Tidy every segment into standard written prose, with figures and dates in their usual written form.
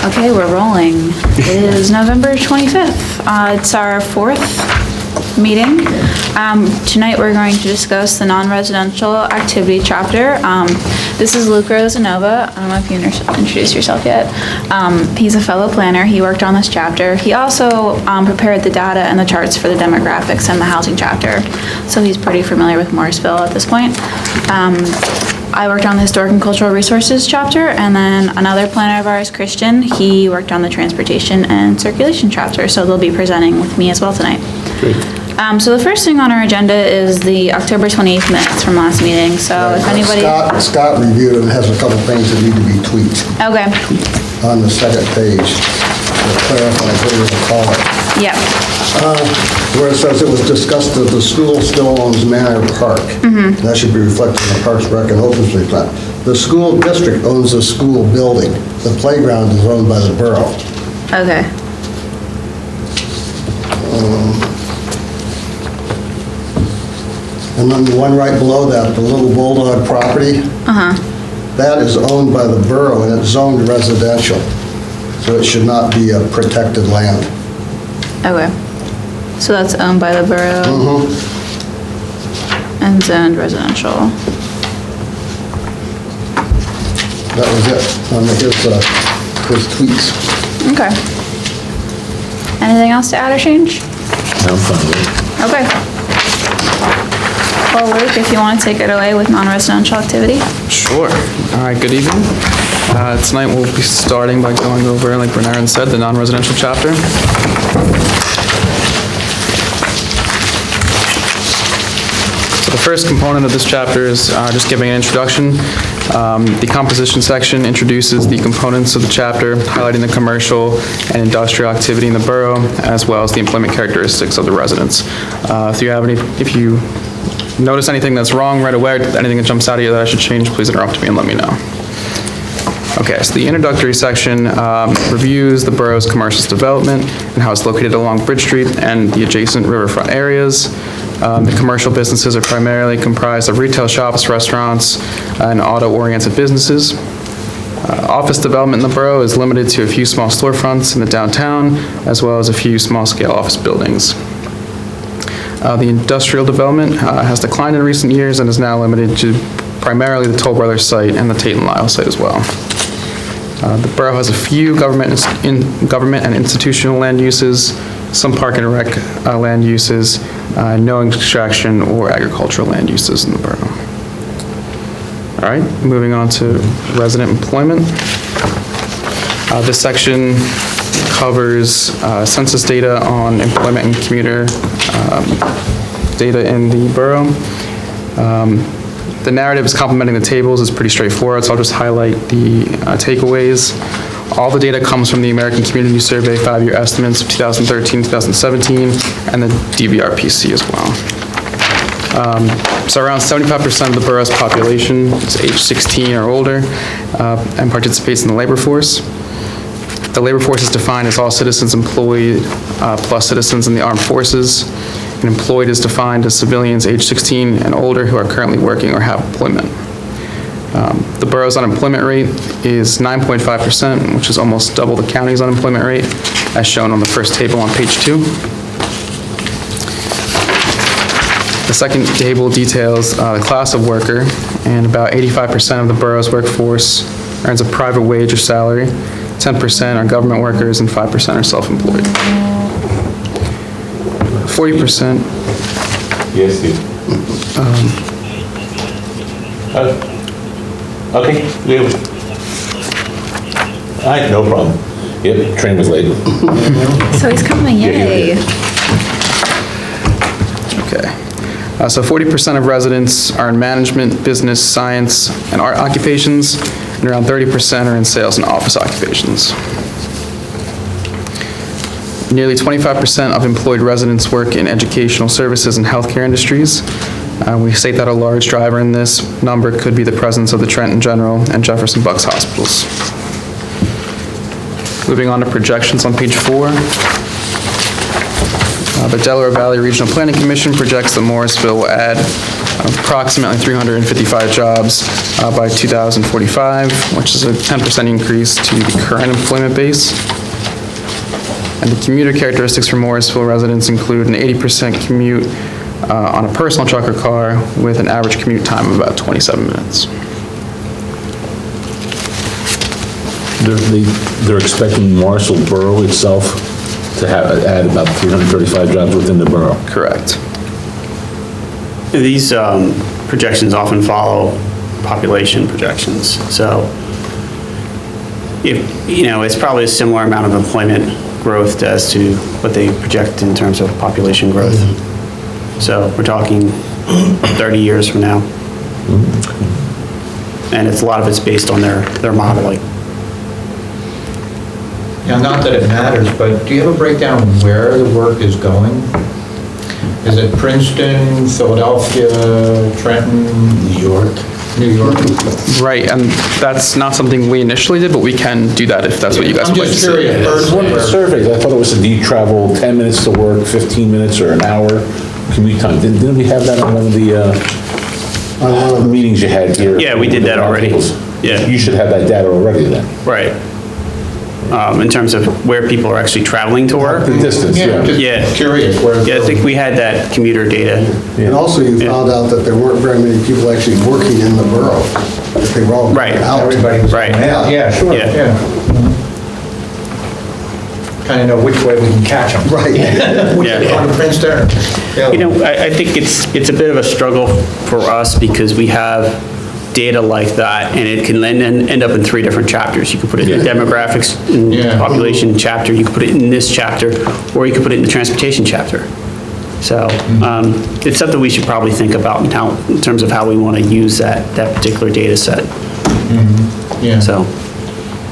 Okay, we're rolling. It is November 25th. It's our fourth meeting. Tonight we're going to discuss the non-residential activity chapter. This is Luke Rosanova. I don't know if you introduced yourself yet. He's a fellow planner. He worked on this chapter. He also prepared the data and the charts for the demographics and the housing chapter. So he's pretty familiar with Morrisville at this point. I worked on the Historic and Cultural Resources chapter, and then another planner of ours, Christian, he worked on the Transportation and Circulation chapter, so they'll be presenting with me as well tonight. Great. So the first thing on our agenda is the October 28th minutes from last meeting, so if anybody... Scott reviewed it and has a couple things that need to be tweaked Okay, on the second page to clarify what we're going to call it. yep, Where it says it was discussed that the school still owns Manor Park. That should be reflected in the Parks Rec and Open Space Plan. The school district owns the school building. The playground is owned by the borough. okay, And then the one right below that, the Little Bulldog property, that is owned by the borough and it's zoned residential. So it should not be a protected land. okay. So that's owned by the borough and zoned residential. That was it on his tweaks. Okay. Anything else to add or change? I'm fine with it. Okay. Well, Luke, if you want to take it away with non-residential activity. Sure. All right, good evening. Tonight we'll be starting by going over, like Bernard said, the non-residential chapter. So the first component of this chapter is just giving an introduction. The composition section introduces the components of the chapter, highlighting the commercial and industrial activity in the borough, as well as the employment characteristics of the residents. If you notice anything that's wrong right away, anything that jumps out at you that I should change, please interrupt me and let me know. Okay, so the introductory section reviews the borough's commercial development and how it's located along Bridge Street and the adjacent riverfront areas. The commercial businesses are primarily comprised of retail shops, restaurants, and auto-oriented businesses. Office development in the borough is limited to a few small storefronts in the downtown, as well as a few small-scale office buildings. The industrial development has declined in recent years and is now limited to primarily the Toll Brothers site and the Tate and Lyle site as well. The borough has a few government and institutional land uses, some park and rec land uses, no extraction or agricultural land uses in the borough. All right, moving on to resident employment. This section covers census data on employment and commuter data in the borough. The narrative is complementing the tables. It's pretty straightforward, so I'll just highlight the takeaways. All the data comes from the American Community Survey 5-year estimates of 2013, 2017, and the DVRPC as well. So around 75% of the borough's population is age 16 or older and participates in the labor force. The labor force is defined as all citizens employed plus citizens in the armed forces. And employed is defined as civilians age 16 and older who are currently working or have employment. The borough's unemployment rate is 9.5%, which is almost double the county's unemployment rate, as shown on the first table on page 2. The second table details the class of worker, and about 85% of the borough's workforce earns a private wage or salary, 10% are government workers, and 5% are self-employed. 40%. Yes, Steve. Okay, good. All right, no problem. Yep, train was late. So he's coming, yay. Okay. So 40% of residents are in management, business, science, and art occupations, and around 30% are in sales and office occupations. Nearly 25% of employed residents work in educational services and healthcare industries. We state that a large driver in this number could be the presence of the Trenton General and Jefferson Bucks hospitals. Moving on to projections on page 4. The Delaware Valley Regional Planning Commission projects that Morrisville will add approximately 355 jobs by 2045, which is a 10% increase to the current employment base. And the commuter characteristics for Morrisville residents include an 80% commute on a personal truck or car with an average commute time of about 27 minutes. They're expecting Marshall Borough itself to add about 335 jobs within the borough. Correct. These projections often follow population projections. So it's probably a similar amount of employment growth as to what they project in terms of population growth. So we're talking 30 years from now. And a lot of it's based on their modeling. Now, not that it matters, but do you have a breakdown of where the work is going? Is it Princeton, Philadelphia, Trenton, New York? New York? Right, and that's not something we initially did, but we can do that if that's what you guys would like to see. I'm just curious. One of the surveys, I thought it was do you travel 10 minutes to work, 15 minutes, or an hour commute time? Didn't we have that on one of the meetings you had here? Yeah, we did that already. Yeah. You should have that data already then. Right. In terms of where people are actually traveling to work. The distance, Yeah, yeah. just curious where. Yeah, I think we had that commuter data. And also you found out that there weren't very many people actually working in the borough. That they were all Right. out. Everybody was Right. going out. Yeah, sure, Yeah. yeah. Kind of know which way we can catch them. Right. Which Yeah. is on Princeton. I think it's a bit of a struggle for us because we have data like that, and it can then end up in 3 different chapters. You could put it in the demographics and Yeah. population chapter, you could put it in this chapter, or you could put it in the transportation chapter. So, it's something we should probably think about in terms of how we want to use that particular data set. Yeah. So,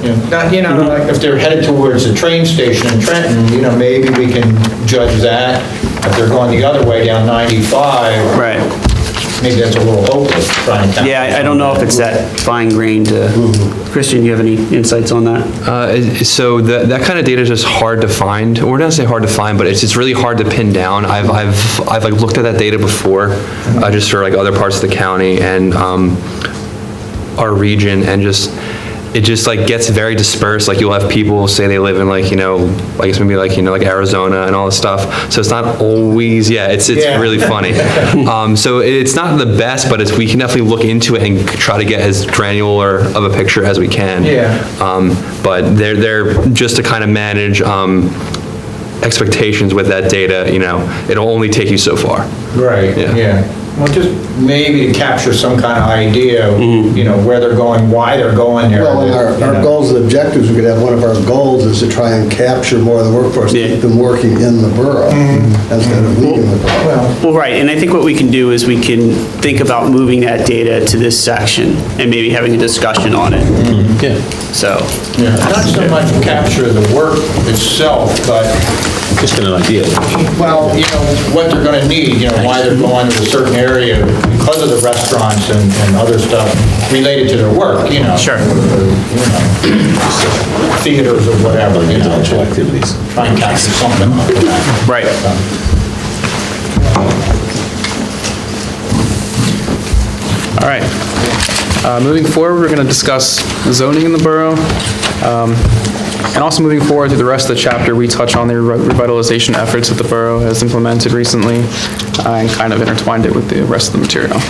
Yeah. Now, like if they're headed towards the train station in Trenton, maybe we can judge that. If they're going the other way down 95, right. maybe that's a little hopeless, trying to. Yeah, I don't know if it's that fine-grained. Christian, you have any insights on that? So that kind of data is just hard to find. Or not say hard to find, but it's really hard to pin down. I've like looked at that data before, just for like other parts of the county and our region, and it just like gets very dispersed. Like you'll have people say they live in like, I guess maybe like, like Arizona and all this stuff. So it's not always, it's Yeah. really funny. So it's not the best, but we can definitely look into it and try to get as granular of a picture as we can. Yeah. But they're just to kind of manage, expectations with that data, it'll only take you so far. Right, Yeah. yeah. Well, just maybe to capture some kind of idea, of, where they're going, why they're going there. Well, in our goals and objectives, we could have one of our goals is to try and capture more of the workforce, Yeah. keep them working in the borough instead of leaving the borough. Well, right, and I think what we can do is we can think about moving that data to this section and maybe having a discussion on it. Yeah. So, Yeah. Not so much capture the work itself, but, Just an idea. well, what they're gonna need, why they're going to a certain area because of the restaurants and other stuff related to their work, Sure. Theaters or whatever, Intellectual activities. try and capture something like that. right. All right. Moving forward, we're going to discuss zoning in the borough. And also moving forward to the rest of the chapter, we touch on the revitalization efforts that the borough has implemented recently and kind of intertwined it with the rest of the material.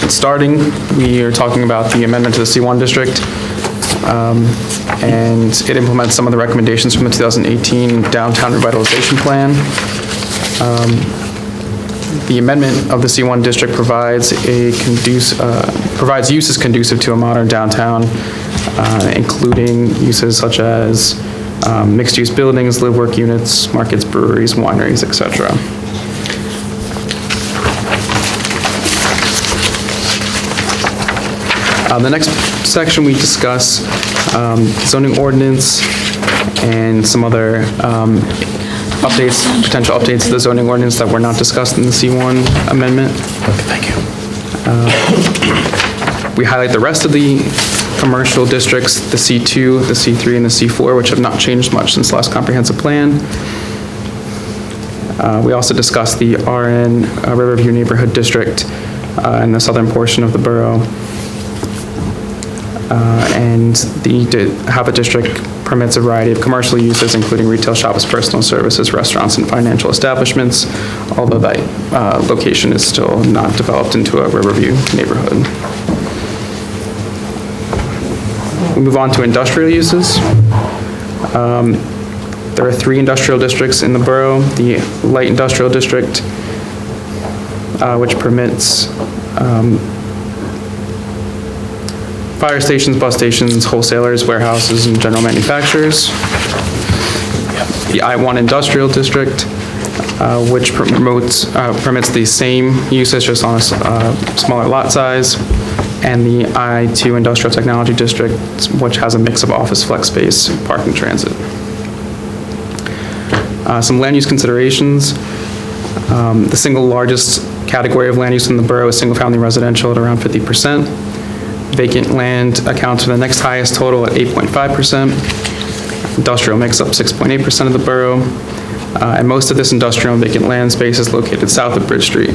Starting, we are talking about the amendment to the C1 district. And it implements some of the recommendations from the 2018 downtown revitalization plan. The amendment of the C1 district provides uses conducive to a modern downtown, including uses such as mixed-use buildings, live-work units, markets, breweries, wineries, etc. The next section, we discuss zoning ordinance and some other potential updates to the zoning ordinance that were not discussed in the C1 amendment. Okay, thank you. We highlight the rest of the commercial districts, the C2, the C3, and the C4, which have not changed much since last comprehensive plan. We also discussed the RN Riverview Neighborhood District in the southern portion of the borough. And how the district permits a variety of commercial uses, including retail shops, personal services, restaurants, and financial establishments, although that location is still not developed into a Riverview neighborhood. We move on to industrial uses. There are 3 industrial districts in the borough. The light industrial district, which permits fire stations, bus stations, wholesalers, warehouses, and general manufacturers. The I-1 industrial district, which permits the same uses just on a smaller lot size. And the I-2 industrial technology district, which has a mix of office, flex space, parking, transit. Some land use considerations. The single largest category of land use in the borough is single-family residential at around 50%. Vacant land accounts for the next highest total at 8.5%. Industrial makes up 6.8% of the borough. And most of this industrial and vacant land space is located south of Bridge Street.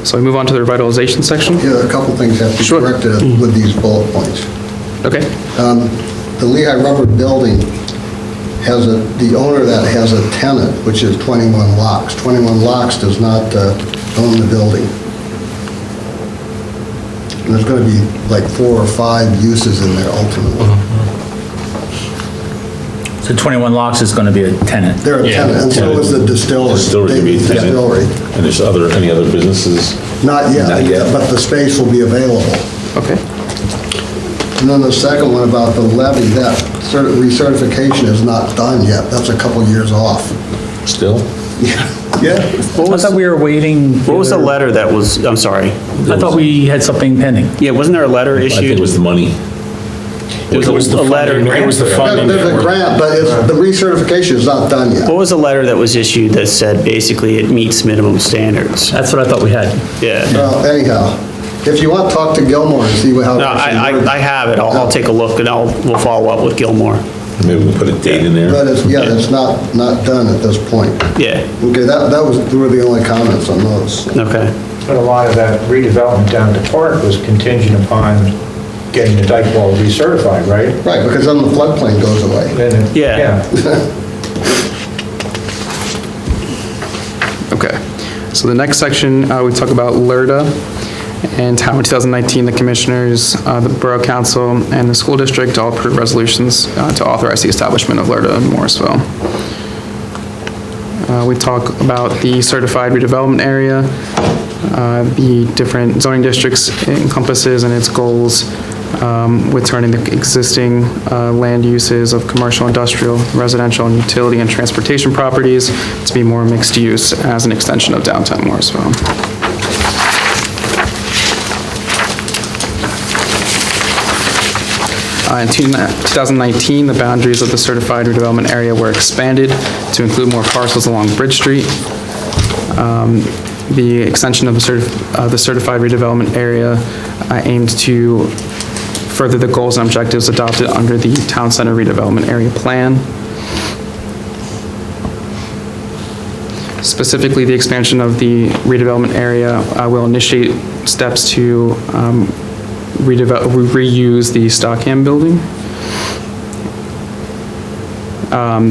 So we move on to the revitalization section. Yeah, a couple things have to be Sure. corrected with these bullet points. Okay. The Lehigh Rubber Building has the owner of that has a tenant, which is 21 Locks. 21 Locks does not own the building. And there's going to be like 4 or 5 uses in there ultimately. So 21 Locks is going to be a tenant. They're a tenant, and so is the distillery. Distillery could be a David's tenant. Distillery. And there's any other businesses? Not yet. Not yet. But the space will be available. Okay. And then the second one about the levy, that recertification is not done yet. That's a couple years off. Still? Yeah. I thought we were waiting. What was the letter that was, I'm sorry. I thought we had something pending. Yeah, wasn't there a letter I think issued? it was the money. There was a letter. It was the funding. There's a grant, but the recertification is not done yet. What was the letter that was issued that said basically it meets minimum standards? That's what I thought we had. Yeah. Well, anyhow, if you want, talk to Gilmore and see how. No, I have it. I'll take a look and we'll follow up with Gilmore. Maybe we'll put a date in there. But it's not done at this point. Yeah, Okay, were the only comments on those. okay. But a lot of that redevelopment down to Park was contingent upon getting the dike wall recertified, right? Right, because then the floodplain goes away. Yeah. Okay. So the next section, we talk about LERTA and how in 2019 the commissioners, the Borough Council, and the school district all approved resolutions to authorize the establishment of LERTA in Morrisville. We talk about the certified redevelopment area, the different zoning districts it encompasses and its goals, with turning the existing land uses of commercial, industrial, residential, and utility and transportation properties to be more mixed use as an extension of downtown Morrisville. In 2019, the boundaries of the certified redevelopment area were expanded to include more parcels along Bridge Street. The extension of the certified redevelopment area aimed to further the goals and objectives adopted under the Town Center Redevelopment Area Plan. Specifically, the expansion of the redevelopment area will initiate steps to reuse the Stockham building.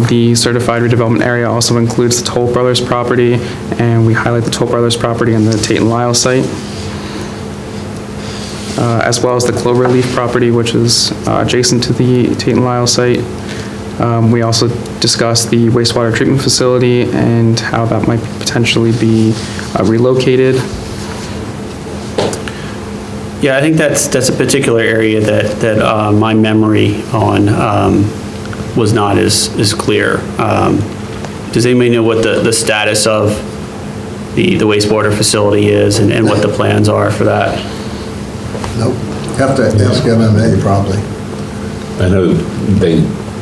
The certified redevelopment area also includes the Toll Brothers property, and we highlight the Toll Brothers property and the Tate and Lyle site, as well as the Cloverleaf property, which is adjacent to the Tate and Lyle site. We also discussed the wastewater treatment facility and how that might potentially be relocated. Yeah, I think that's a particular area that my memory on was not as clear. Does anybody know what the status of the wastewater facility is and what the plans are for that? Nope. Have to ask MMA probably. I know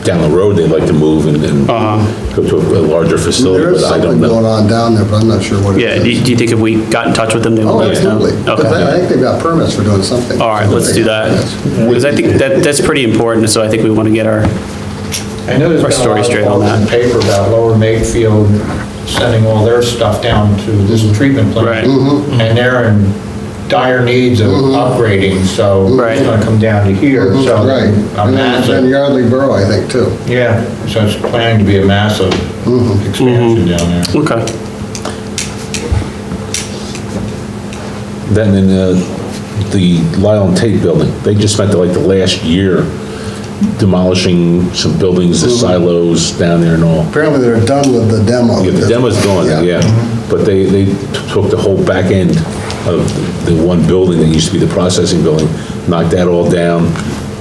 down the road, they'd like to move and go to a larger facility, There is but I don't something going know. on down there, but I'm not sure what it Yeah, is. do you think if we got in touch with them, they would Oh, let us know? absolutely. 'Cause Okay. I think they've got permits for doing something. All right, let's do that. Because I think that's pretty important, so I think we want to get our I know there's Our been a story lot of straight on talk in the that. paper about Lower Makefield sending all their stuff down to this treatment plant. Right. And they're in dire needs of upgrading, so Right. it's gonna come down to here, so. Right. A And massive, Yardley Borough, I think, too. yeah, so it's planning to be a massive expansion down there. Okay. Then in the Lyle and Tate building, they just spent like the last year demolishing some buildings, the silos down there and all. Apparently, they're done with the demo. Yeah, the demo's gone, yeah. But they took the whole back end of the one building that used to be the processing building, knocked that all down.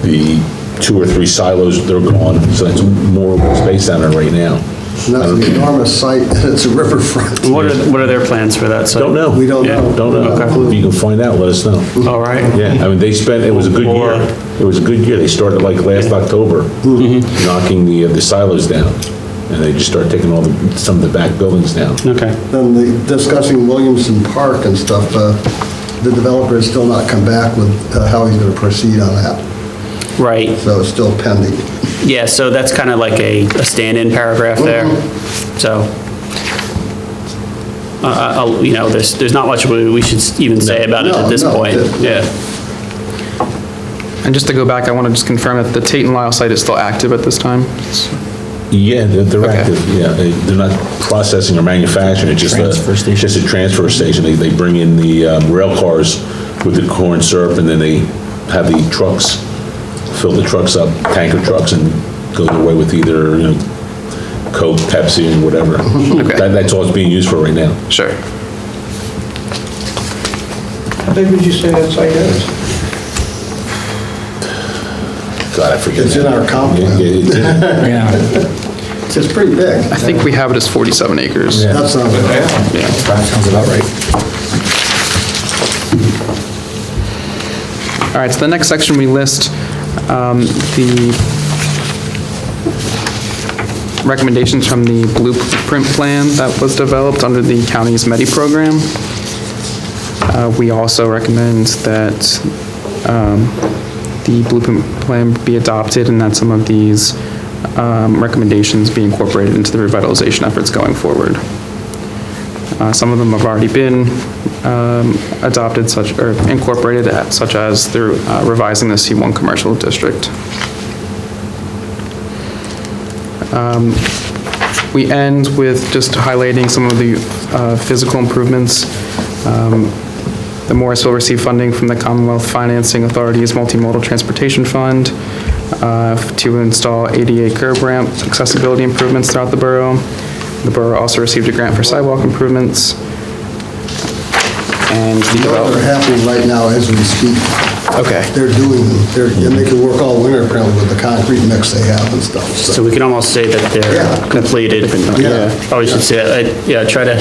The 2 or 3 silos, they're gone, so it's more space down there right now. And that's an enormous site, and it's a riverfront. What are their plans for that site? Don't know. We don't Yeah. know. Don't know. Okay. If you can find out, let us know. All right. Yeah, I mean, they spent, it was a good year. It was a good year. They started like last October, knocking the silos down. And they just started taking some of the back buildings down. Okay. Then discussing Williamson Park and stuff, the developer has still not come back with how he's going to proceed on that. Right. So it's still pending. Yeah, so that's kind of like a stand-in paragraph there. So, there's not much we should even say about it at this No, point. no. Yeah. And just to go back, I want to just confirm that the Tate and Lyle site is still active at this time? Yeah, they're Okay. active, yeah. They're not processing or manufacturing, it's just just a transfer station. They bring in the rail cars with the corn syrup, and then they have the trucks, fill the trucks up, tanker trucks, and go their way with either, Coke, Pepsi, and whatever. That's all it's being used for right now. Sure. How big would you say that site is? God, I forget. It's in our comp plan. Yeah, it's in- Yeah. It's pretty big. I think we have it as 47 acres. Yeah. That sounds right. Yeah. Sounds about right. All right, so the next section we list the recommendations from the blueprint plan that was developed under the county's MEDI program. We also recommend that the blueprint plan be adopted and that some of these recommendations be incorporated into the revitalization efforts going forward. Some of them have already been adopted or incorporated, such as through revising the C1 commercial district. We end with just highlighting some of the physical improvements. The Morrisville received funding from the Commonwealth Financing Authority's Multimodal Transportation Fund to install ADA curb ramp accessibility improvements throughout the borough. The borough also received a grant for sidewalk improvements. And the Those are development. happening right now as we speak. Okay. They're and they can work all winter apparently with the concrete mix they have and stuff, So we can almost say that they're Yeah. completed. Yeah. Probably should say, try to,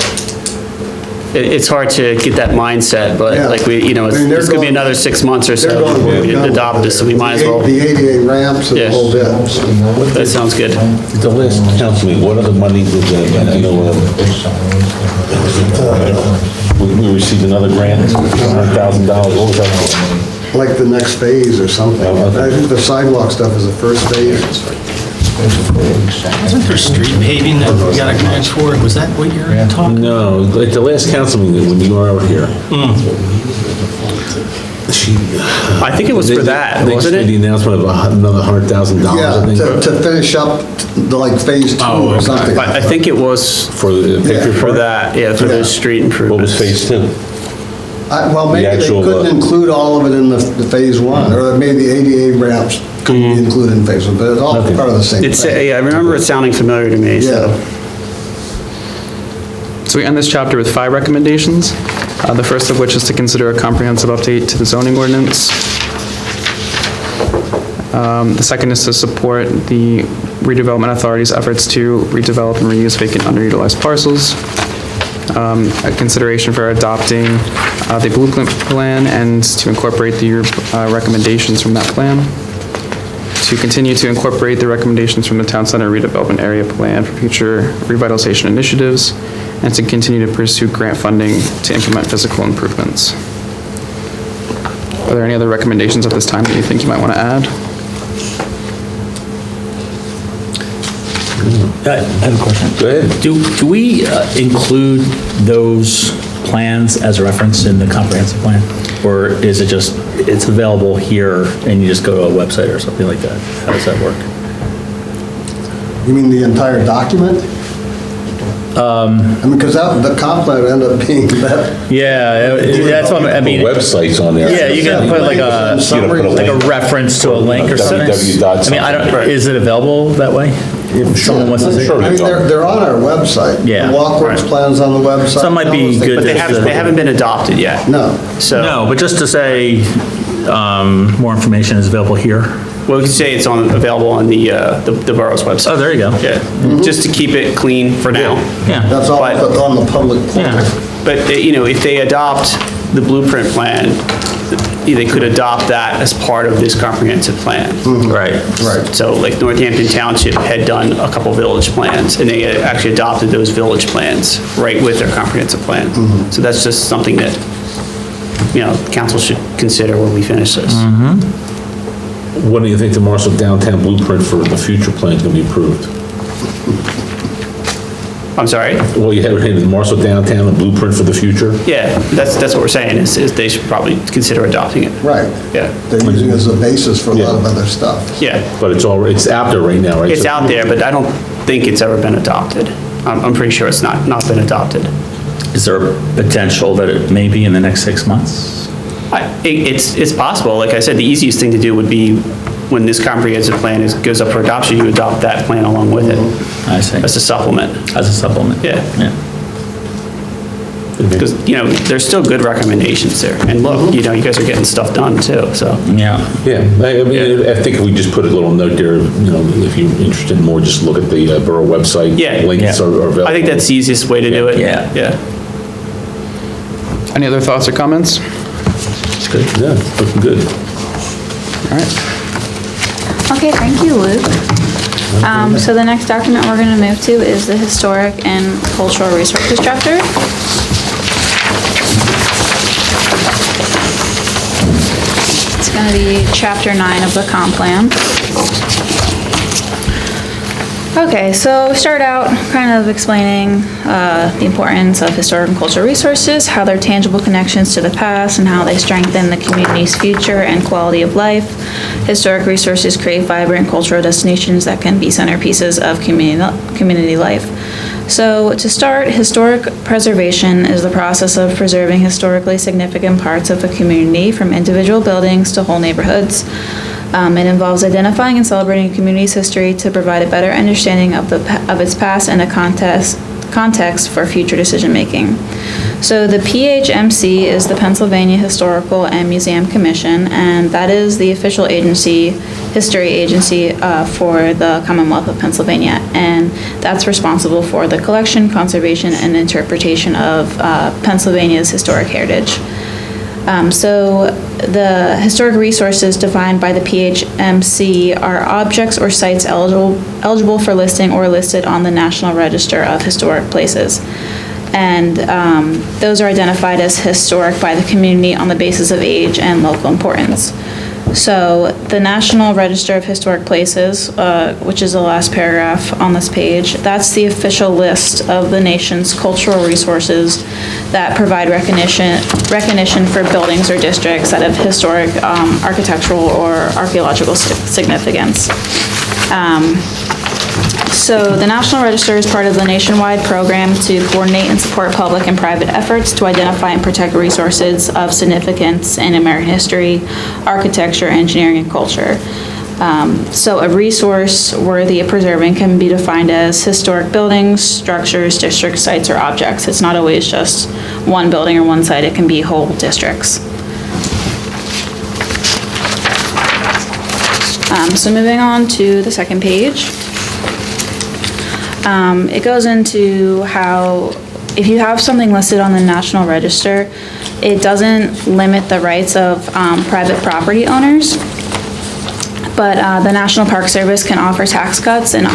it's hard to get that mindset, but Yeah. like I mean, they're it's gonna be going- another 6 months or They're so going before we big adopt this, so we might as well. The ADA ramps and the Yeah. whole bit. That sounds good. The last council meeting, what other money did, I know, we received another grant, $100,000, what was that? Like the next phase or something. I think the sidewalk stuff is the first phase. Wasn't there street paving that we got a grant for? Was that what you're talking? No, like the last council meeting, when you were over here. I think it was for that, They wasn't made the it? announcement of another $100,000, Yeah, I think, to finish up the like phase 2 or something. I think it was for the picture for park. that, for Yeah. those street What was improvements. phase 2? Well, maybe they actual, couldn't include all of it in the phase 1, or maybe the ADA ramps couldn't be included in phase 1, but it's all Okay. part of the same It's, thing. I remember it sounding familiar to me, so. Yeah. So we end this chapter with 5 recommendations. The first of which is to consider a comprehensive update to the zoning ordinance. The second is to support the redevelopment authority's efforts to redevelop and reuse vacant underutilized parcels. A consideration for adopting the blueprint plan and to incorporate the recommendations from that plan. To continue to incorporate the recommendations from the Town Center redevelopment area plan for future revitalization initiatives, and to continue to pursue grant funding to implement physical improvements. Are there any other recommendations at this time that you think you might want to add? I have a question. Go ahead. Do we include those plans as a reference in the comprehensive plan? Or is it just, it's available here and you just go to a website or something like that? How does that work? You mean the entire document? I mean, because the comp plan would end up being that. Yeah, that's what I mean. Websites on there. Yeah, you can put like a reference to a link or something. I mean, I don't, is it available that way? If someone wants to see? Sure. I mean, they're on our website. Yeah. The Walkworks Right. plan's on the website. So it might be good But to- they haven't been adopted yet. No. So, No, but just to say, more information is available here. well, we could say it's available on the borough's website. Oh, there you go. Yeah, just to keep it clean for now. Yeah. That's all But- on the public portal. Yeah. But, if they adopt the blueprint plan, they could adopt that as part of this comprehensive plan. Right. Right. So like Northampton Township had done a couple village plans, and they had actually adopted those village plans right with their comprehensive plan. So that's just something that, council should consider when we finish this. When do you think the Marshall Downtown Blueprint for the future plan is going to be approved? I'm sorry? Well, you have the Marshall Downtown, the blueprint for the future? Yeah, that's what we're saying, is they should probably consider adopting it. Right. Yeah, They're using it as a basis for a lot of other stuff. yeah. But it's out there right now, right? It's So- out there, but I don't think it's ever been adopted. I'm pretty sure it's not been adopted. Is there a potential that it may be in the next 6 months? It's possible. Like I said, the easiest thing to do would be when this comprehensive plan goes up for adoption, you adopt that plan along with it I see. as a supplement. As a supplement? Yeah. Yeah. Because, there's still good recommendations there. And look, you guys are getting stuff done too, so. Yeah. Yeah, I mean, I think if we just put a little note there, if you're interested more, just look at the borough website. Yeah. Links are available. I think that's the easiest way to do it. Yeah. Yeah. Any other thoughts or comments? Good, yeah, looking good. All right. Okay, thank you, Luke. So the next document we're gonna move to is the Historic and Cultural Resources chapter. It's gonna be chapter 9 of the comp plan. Okay, so start out kind of explaining the importance of historic and cultural resources, how they're tangible connections to the past, and how they strengthen the community's future and quality of life. Historic resources create vibrant cultural destinations that can be centerpieces of community life. So to start, historic preservation is the process of preserving historically significant parts of a community, from individual buildings to whole neighborhoods. It involves identifying and celebrating a community's history to provide a better understanding of its past and a context for future decision-making. So the PHMC is the Pennsylvania Historical and Museum Commission, and that is the official history agency for the Commonwealth of Pennsylvania, and that's responsible for the collection, conservation, and interpretation of Pennsylvania's historic heritage. So the historic resources defined by the PHMC are objects or sites eligible for listing or listed on the National Register of Historic Places. And those are identified as historic by the community on the basis of age and local importance. So the National Register of Historic Places, which is the last paragraph on this page, that's the official list of the nation's cultural resources that provide recognition for buildings or districts that have historic, architectural or archaeological significance. So the National Register is part of the nationwide program to coordinate and support public and private efforts to identify and protect resources of significance in American history, architecture, engineering, and culture. So a resource worthy of preserving can be defined as historic buildings, structures, district sites, or objects. It's not always just one building or one site, it can be whole districts. So moving on to the second page. It goes into how if you have something listed on the National Register, it doesn't limit the rights of private property owners, but the National Park Service can offer tax cuts and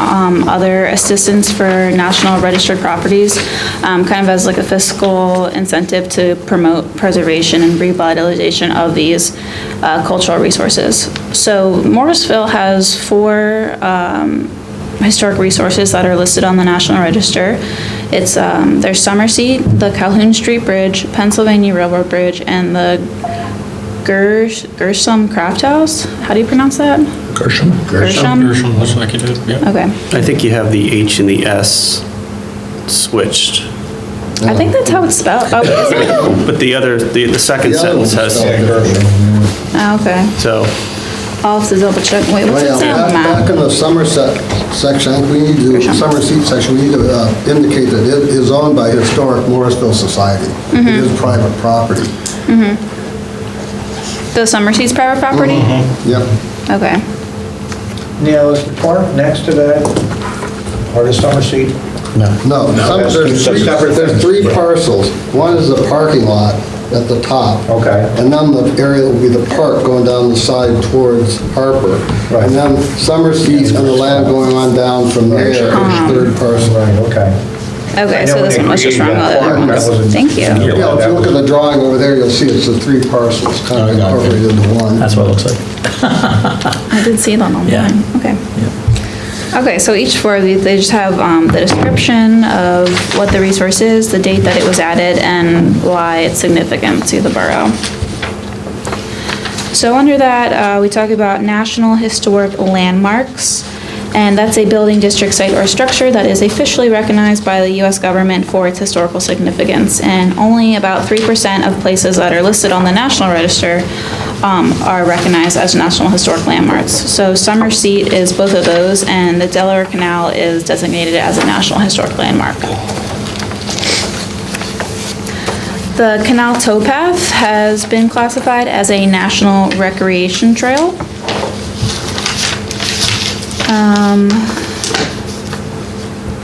other assistance for National Registered properties, kind of as like a fiscal incentive to promote preservation and revitalization of these cultural resources. So Morrisville has four historic resources that are listed on the National Register. It's, there's Summerseat, the Calhoun Street Bridge, Pennsylvania Railroad Bridge, and the Gershom Craft House. How do you pronounce that? Gershom? Gershom? Gershom, looks like it is, yeah. Okay. I think you have the H and the S switched, I think that's how it's spelled. Oh, is it? but the second The other sentence one's has, spelled different. Oh, okay. so, I'll have to double check. Wait, Oh, what's it yeah, say on the back map? in the Somerset section, I think we need to, Gershom. Somerset section, we need to indicate that it is owned by Historic Morrisville Society. It is private property. The Summerseat's private property? Yep. Okay. Neil, is the park next to that, or the summer seat? No, that's there's two separate there's things. three parcels. One is the parking lot at the top. Okay. And then the area will be the park going down the side towards Harper. Right. And then Summerseat and the land going on down from there is third parcel. Right, okay. Okay, I know so when this they one was just wrong, created the that other park, one that was, wasn't- thank you. Yeah, if you look at the drawing over there, you'll see it's the three parcels kind of incorporated into one. That's what it looks like. I did see that online. Yeah. Okay. Okay, so each four of these, they just have the description of what the resource is, the date that it was added, and why it's significant to the borough. So under that, we talk about national historic landmarks, and that's a building, district, site, or structure that is officially recognized by the U.S. government for its historical significance. And only about 3% of places that are listed on the National Register are recognized as National Historic Landmarks. So Summerseat is both of those, and the Delaware Canal is designated as a National Historic Landmark. The Canal Towpath has been classified as a National Recreation Trail.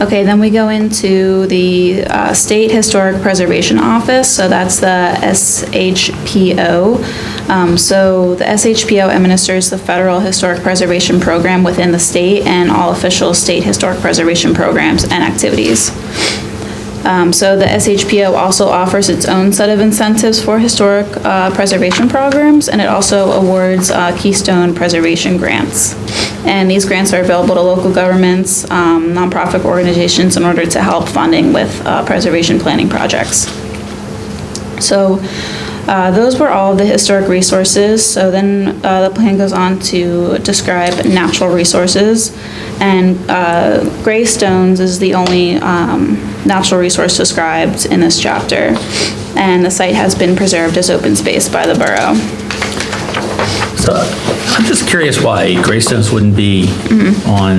Okay, then we go into the State Historic Preservation Office, so that's the SHPO. So the SHPO administers the Federal Historic Preservation Program within the state and all official state historic preservation programs and activities. So the SHPO also offers its own set of incentives for historic preservation programs, and it also awards Keystone Preservation Grants. And these grants are available to local governments, nonprofit organizations in order to help funding with preservation planning projects. So those were all of the historic resources. So then the plan goes on to describe natural resources. And Greystones is the only natural resource described in this chapter. And the site has been preserved as open space by the borough. So I'm just curious why Greystones wouldn't be on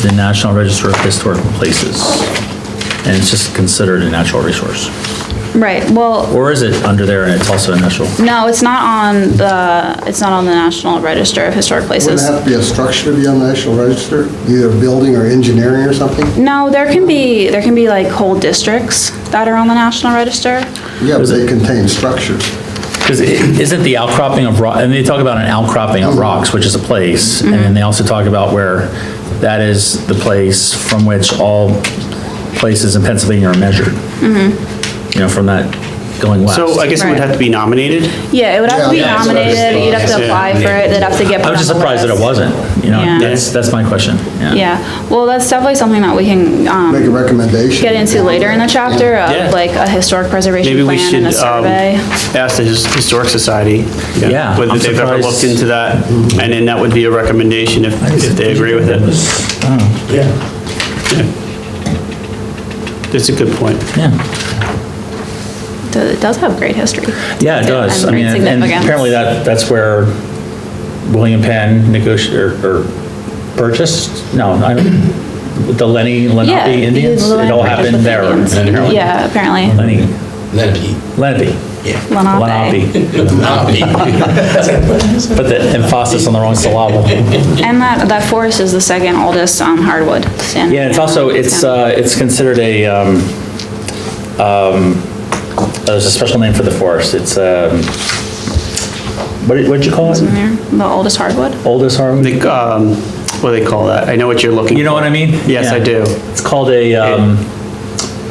the National Register of Historical Places, and it's just considered a natural resource. Right, well, Or is it under there and it's also a natural? no, it's not on the National Register of Historic Wouldn't Places. it have to be a structure to be on the National Register? Either building or engineering or something? No, there can be like whole districts that are on the National Register. Yeah, but they contain structures. Because isn't the outcropping of rock, and they talk about an outcropping of rocks, which is a place, and then they also talk about where that is the place from which all places in Pennsylvania are measured. You know, from that going west. so I guess it would have to be nominated? Yeah, it would have to be Yeah, that's what I was nominated, you'd have to thinking. apply for it, they'd have to get put I was just on the surprised that it list. wasn't, you know, Yeah. that's my question, yeah. Yeah, well, that's definitely something that we can Make a recommendation. get into later in the chapter Yeah. of like a historic preservation Maybe we plan should and a survey. ask the Historic Society. Yeah, Whether I'm they've ever surprised. looked into that, and then that would be a recommendation if they agree with it. Yeah. That's a good point. Yeah. It does have great history. Yeah, it does. I And mean, great and significance. apparently that's where William Penn negotiated, or purchased, no, I don't, the Yeah, Lenape Indians, the it all Lenape happened there. Indians. apparently. Yeah, apparently. Lenape. Lenape. Put the emphasis on the wrong syllable. And that forest is the second oldest hardwood stand. Yeah, it's also, it's considered there's a special name for the forest. It's, what'd you call it? The oldest hardwood? Oldest hardwood? What do they call that? I know what you're looking for. You know what I mean? Yes, I Yeah. do. It's called a,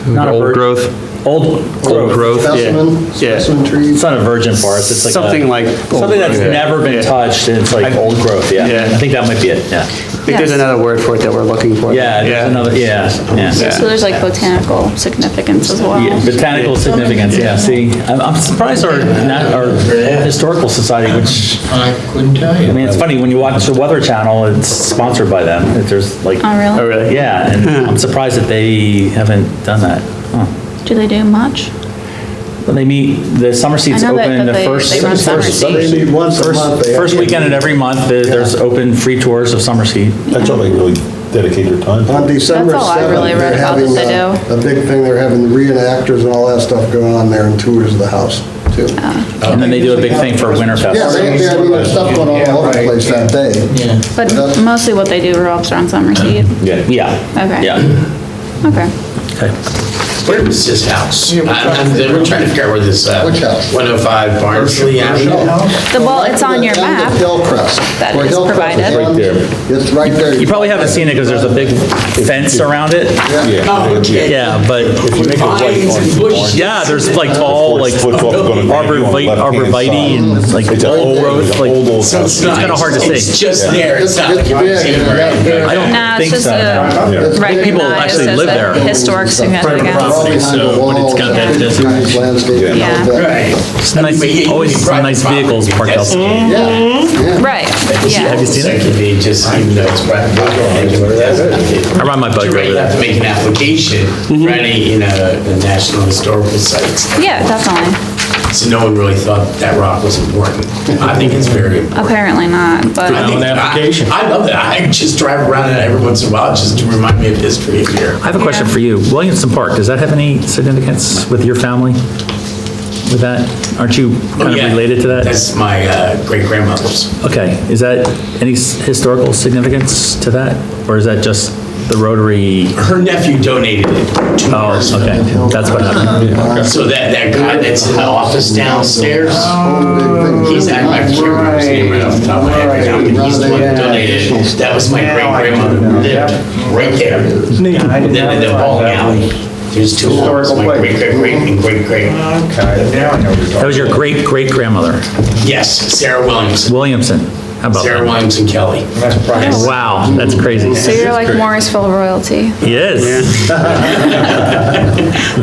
not a Old bird- growth? Old growth. Specimen, specimen trees. It's not a virgin forest, it's like. Something like- Something that's never been touched, and it's like old growth, yeah. Yeah. I think that might be it, yeah. I think there's Yes. another word for it that we're looking for. Yeah, there's another, yeah. So there's like botanical significance as well. Yeah, botanical significance, yeah, see, I'm surprised our historical society, which, I couldn't tell I you. mean, it's funny, when you watch the Weather Channel, it's sponsored by them, if there's like, Oh, really? Oh, really? yeah, and I'm surprised that they haven't done that. Huh. Do they do much? When they meet, the summer seats I know that- open the that they- first, they run summer first, seat. They meet once a month. They first have- weekend of every month, there's open free tours of Summer Seat. That's all they really dedicate their time to. On December That's all I 7th, really read they're about that having they a big thing, they're having the reenactors and all that stuff going on there and tours of the house, too. And then they do a big thing for Winterfest. Yeah, I mean, there's stuff going on all over the place that day. Yeah. But mostly what they do revolves around summer seed. Yeah. Yeah. Okay. Yeah. Okay. Okay. Where is this house? We're trying to figure out where this, Which house? 105 Barnsley Avenue. Well, it's on your map. Hillcrest. That Where is Hillcrest provided. on- Right there. It's right there. You probably haven't seen it because there's a big fence around it. Yeah. Oh, okay. Yeah, but, If you make a right Vines and on- bushes. yeah, there's like tall, like Foot off going to arborvitae and like It's an old growth, like, old So it's kind of hard to It's see. just there, it's not like It's you can big, see and it, right? I don't Nah, it's think just so. no. It's big. People recognized actually as live a there. historic significance. Property, so, but it's got that landscape. Yeah. Right. It's nice, always some nice vehicles parked out. Yeah, yeah. Right, yeah. Have you seen it? Secondly, just even though it's private property. I ride my bike You're over right, you have to there. make an application for any, the national historical sites. Yeah, definitely. So no one really thought that rock was important. I think it's very important. Apparently not, but I think- I love that. I just drive around it every once in a while just to remind me of history of here. I have a question for you. Williamson Park, does that have any significance with your family? With that? Aren't you kind of Yeah. related to that? That's my great-grandmother's. Okay, is that any historical significance to that? Or is that just the Rotary? Her nephew donated it to Oh, ours. okay, that's what happened. So that guy that's in the office downstairs, he's acting like I can't remember his name right off the top of my head right now, but he's the one that donated it. That was my great-grandmother who lived right there. The bowling alley. There's two homes, my great-great-great and great-great. Okay, now I know what you're talking That was your great-great-grandmother, Yes, Sarah Williamson. Williamson. How about Sarah that? Williamson Kelly. That's probably. Wow, that's crazy. so you're like Morrisville royalty. He is.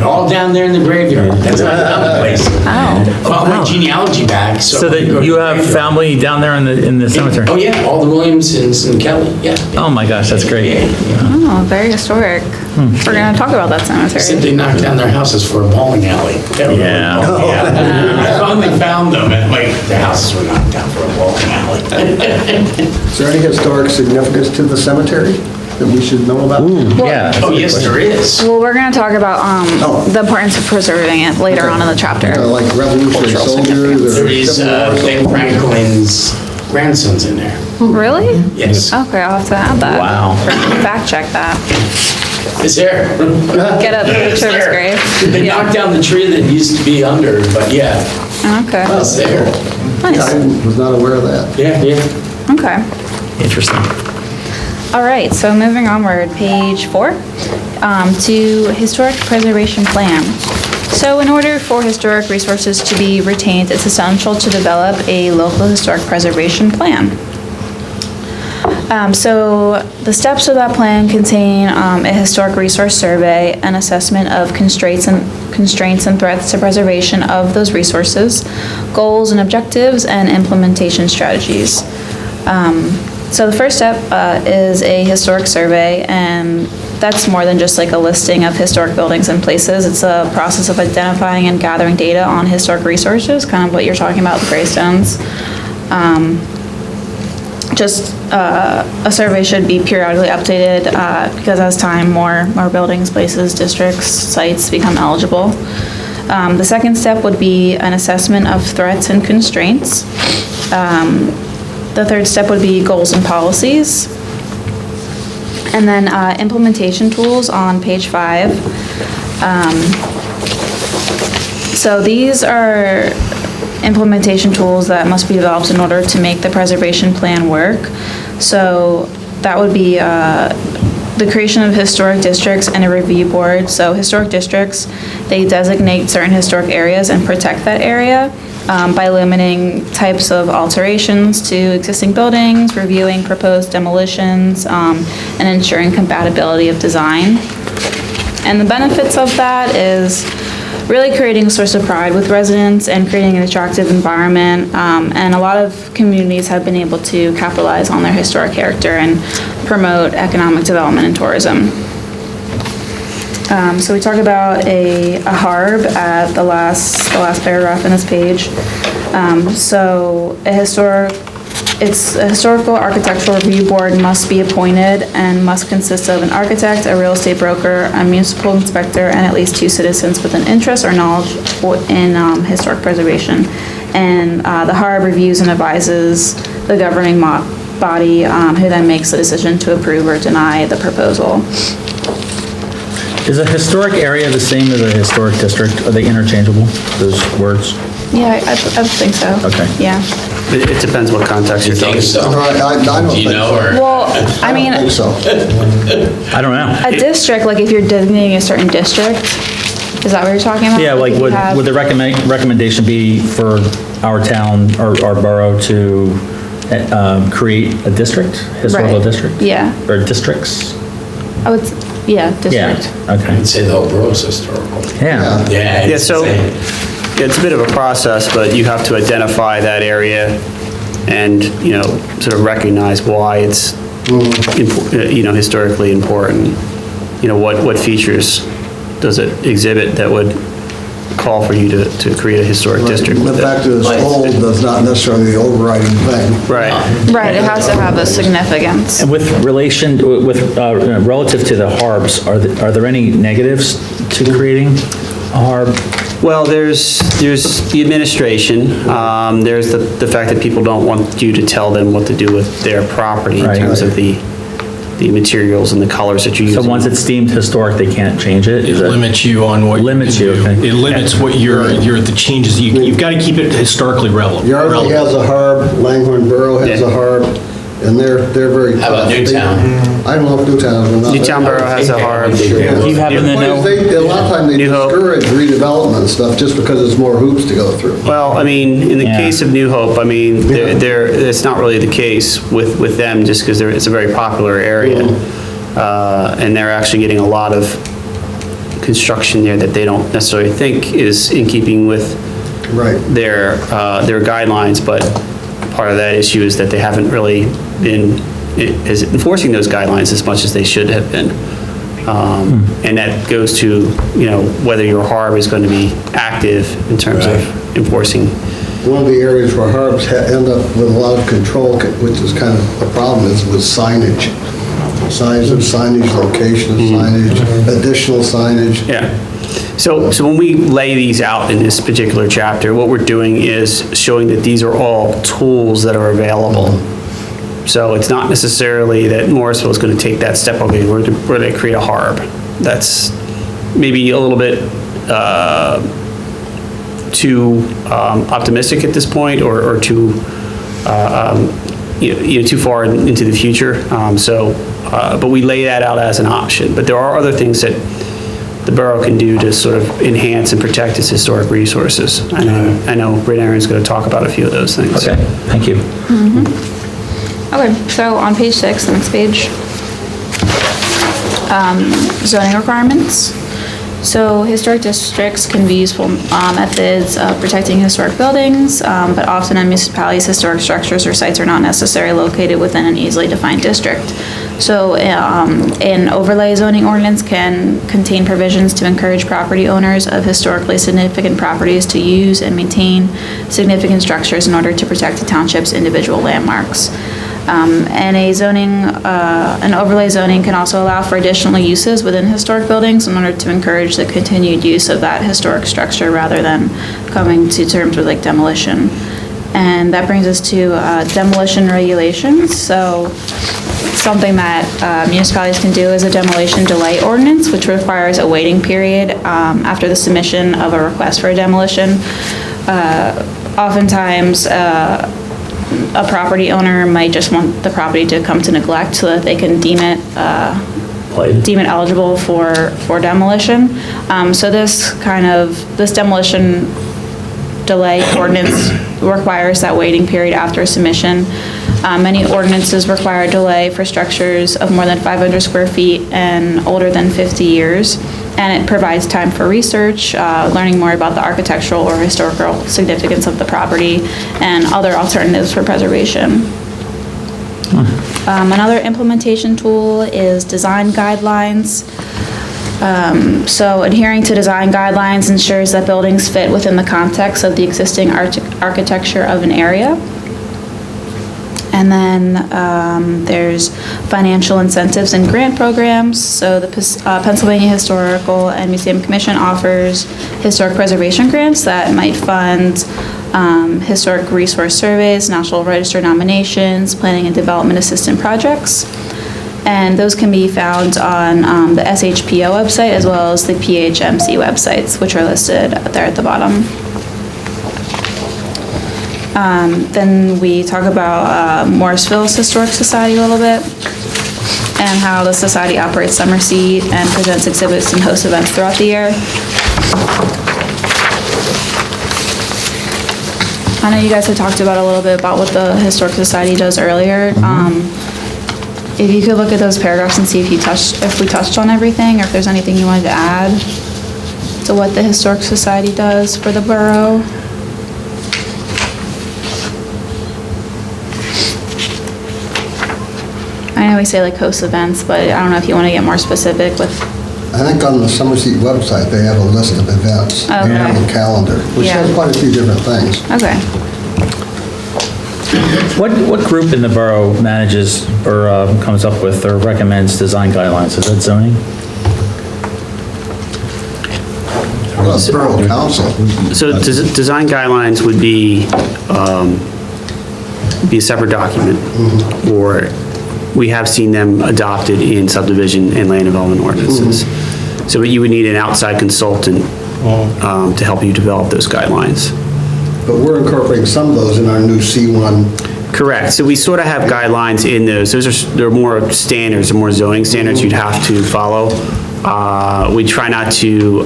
All down there in the graveyard. That's my family place. Oh, Follow my genealogy back, so. So I go that to you the have graveyard. family down there in the cemetery? Oh, yeah, all the Williamsons and Kelly, yeah. Oh my gosh, that's great. oh, very historic. We're gonna talk about that cemetery. Simply knocked down their houses for a bowling alley. Yeah. I finally found them, and like, the houses were knocked down for a bowling alley. Is there any historic significance to the cemetery that we should know about? Yeah. Oh, yes, there is. Well, we're gonna talk about, Oh. the importance of preserving it later on in the chapter. Like Revolutionary Cultural soldiers There or is Civil War Ben soldiers? Franklin's grandsons in there. Really? Yes. Okay, I'll have to add that. Wow. Fact check that. It's there. Get a picture of his grave. They knocked down the tree that used to be under, but yeah, Okay, it's there. I nice, was not aware of that. Yeah, yeah. okay. Interesting. All right, so moving onward, page 4, to historic preservation plan. So in order for historic resources to be retained, it's essential to develop a local historic preservation plan. So the steps of that plan contain a historic resource survey, an assessment of constraints and threats to preservation of those resources, goals and objectives, and implementation strategies. So the first step is a historic survey, and that's more than just like a listing of historic buildings and places. It's a process of identifying and gathering data on historic resources, kind of what you're talking about, the gravestones. A survey should be periodically updated because as time, more buildings, places, districts, sites become eligible. The second step would be an assessment of threats and constraints. The third step would be goals and policies. And then implementation tools on page 5. So these are implementation tools that must be developed in order to make the preservation plan work. So that would be the creation of historic districts and a review board. So historic districts, they designate certain historic areas and protect that area by limiting types of alterations to existing buildings, reviewing proposed demolitions, and ensuring compatibility of design. And the benefits of that is really creating a source of pride with residents and creating an attractive environment. And a lot of communities have been able to capitalize on their historic character and promote economic development and tourism. So we talk about a HARB at the last paragraph in this page. So it's a historical architectural review board must be appointed and must consist of an architect, a real estate broker, a municipal inspector, and at least 2 citizens with an interest or knowledge in historic preservation. And the HARB reviews and advises the governing body, who then makes the decision to approve or deny the proposal. Is a historic area the same as a historic district? Are they interchangeable, those words? Yeah, I would think so. Okay. Yeah. It depends what context you're talking. so? I don't Do you think know, so. or? Well, I I mean, don't think so. I don't know. a district, like if you're designating a certain district, is that what you're talking about? Yeah, like if you have- would the recommendation be for our town or our borough to create a district, historical Right. district? Yeah. Or districts? I would, yeah, district. Yeah, okay. I'd say the whole borough's historical. Yeah. Yeah. Yeah, it's so insane. it's a bit of a process, but you have to identify that area and, sort of recognize why it's, historically important. What features does it exhibit that would call for you to create a historic district The with fact it? that it's old does not necessarily the overriding thing. Right. Right, it has to have a significance. And with relative to the HARBs, are there any negatives to creating a HARB? Well, there's the administration, there's the fact that people don't want you to tell them what to do with their property in Right. terms of the materials and the colors that you're So using. once it's deemed historic, they can't change it? Is It that- limits you on what you can Limits you, do. okay. It limits what the changes, you've got to keep it historically relevant. Yardley has a HARB, Langhorne Borough has a Yeah. HARB, and they're very. How about Newtown? I don't know if Newtown is or not. Newtown Borough has a HARB. Do you happen to The point know? is a lot of times they New Hope. discourage redevelopment stuff just because it's more hoops to go through. Well, in the Yeah. case of New Hope, it's not really the case with them, just because it's a very popular area. And they're actually getting a lot of construction there that they don't necessarily think is in keeping with Right. their guidelines, but part of that issue is that they haven't really been enforcing those guidelines as much as they should have been. And that goes to, whether your HARB is going to be active in terms of enforcing. One of the areas where HARBs end up with a lot of control, which is kind of a problem, is with signage. Size of signage, location of signage, additional signage. Yeah. So when we lay these out in this particular chapter, what we're doing is showing that these are all tools that are available. So it's not necessarily that Morrisville is going to take that step, okay, we're going to create a HARB. That's maybe a little bit too optimistic at this point, or too, too far into the future. But we lay that out as an option. But there are other things that the borough can do to sort of enhance and protect its historic resources. I know Britt Aaron's going to talk about a few of those things. Okay, thank you. Okay, so on page 6, the next page, zoning requirements. So historic districts can be useful methods of protecting historic buildings, but often in municipalities, historic structures or sites are not necessarily located within an easily defined district. So an overlay zoning ordinance can contain provisions to encourage property owners of historically significant properties to use and maintain significant structures in order to protect the township's individual landmarks. And an overlay zoning can also allow for additional uses within historic buildings in order to encourage the continued use of that historic structure rather than coming to terms with like demolition. And that brings us to demolition regulations. So something that municipalities can do is a demolition delay ordinance, which requires a waiting period after the submission of a request for a demolition. Oftentimes, a property owner might just want the property to come to neglect so that they can deem it deem it eligible for demolition. So this demolition delay ordinance requires that waiting period after submission. Many ordinances require delay for structures of more than 500 square feet and older than 50 years. And it provides time for research, learning more about the architectural or historical significance of the property, and other alternatives for preservation. Another implementation tool is design guidelines. So adhering to design guidelines ensures that buildings fit within the context of the existing architecture of an area. And then there's financial incentives and grant programs. So the Pennsylvania Historical and Museum Commission offers historic preservation grants that might fund historic resource surveys, National Register nominations, planning and development assistant projects. And those can be found on the SHPO website as well as the PHMC websites, which are listed there at the bottom. Then we talk about Morrisville Historic Society a little bit, and how the society operates summer seat and presents exhibits and hosts events throughout the year. I know you guys had talked about a little bit about what the Historic Society does earlier. If you could look at those paragraphs and see if we touched on everything, or if there's anything you wanted to add to what the Historic Society does for the borough. I know we say like host events, but I don't know if you want to get more specific with. I think on the Summer Seat website, they have a list of events. Okay. They have a calendar, which has quite a few different things. Okay. What group in the borough manages or comes up with or recommends design guidelines? Is that zoning? Well, it's Borough Council. So design guidelines would be a separate document, or we have seen them adopted in subdivision and land development ordinances. So you would need an outside consultant to help you develop those guidelines. But we're incorporating some of those in our new C1. Correct. So we sort of have guidelines in those. They're more standards, they're more zoning standards you'd have to follow. We try not to,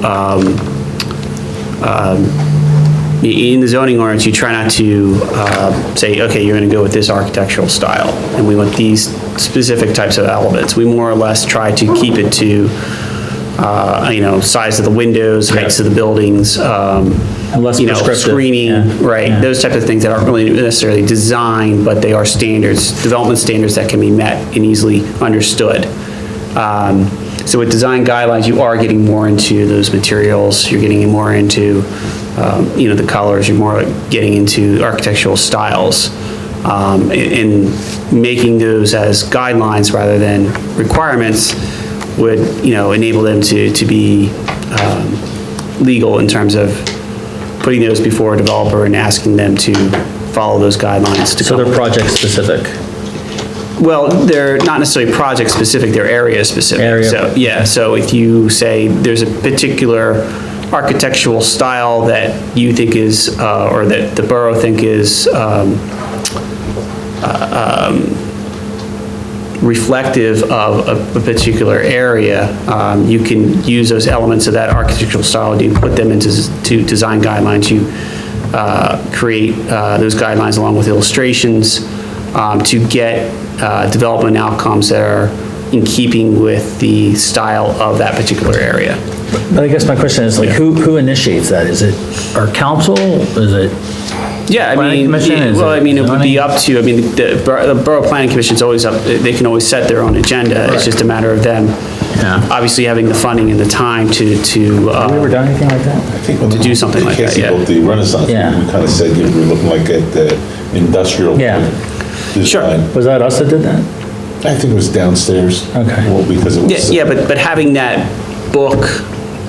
in the zoning ordinance, you try not to say, okay, you're going to go with this architectural style, and we want these specific types of elements. We more or less try to keep it to, size of the windows, heights of the buildings, And less prescriptive. screening, Yeah. right? Yeah. Those types of things that aren't really necessarily designed, but they are standards, development standards that can be met and easily understood. So with design guidelines, you are getting more into those materials, you're getting more into, the colors, you're more getting into architectural styles. And making those as guidelines rather than requirements would, enable them to be legal in terms of putting those before a developer and asking them to follow those guidelines to So come. they're project specific? Well, they're not necessarily project specific, they're area specific. Area. So, yeah, so if you say there's a particular architectural style that you think is, or that the borough think is reflective of a particular area, you can use those elements of that architectural style, you put them into design guidelines, you create those guidelines along with illustrations to get development outcomes that are in keeping with the style of that particular area. But I guess my question is like, who initiates that? Is it our council? Is it? Yeah, Planning commission, is well, it it would be zoning? up to, the Borough Planning Commission's always up, they can always set their own agenda, it's just a matter of them, obviously having the funding and the time to Have we ever done anything like that? I think when To do something like that, Casey yeah. built the Renaissance, Yeah. we kind of said, we're looking like at the industrial Yeah. design. Was that us that did that? I think it was downstairs. Okay. Well, because it was. Yeah, but having that book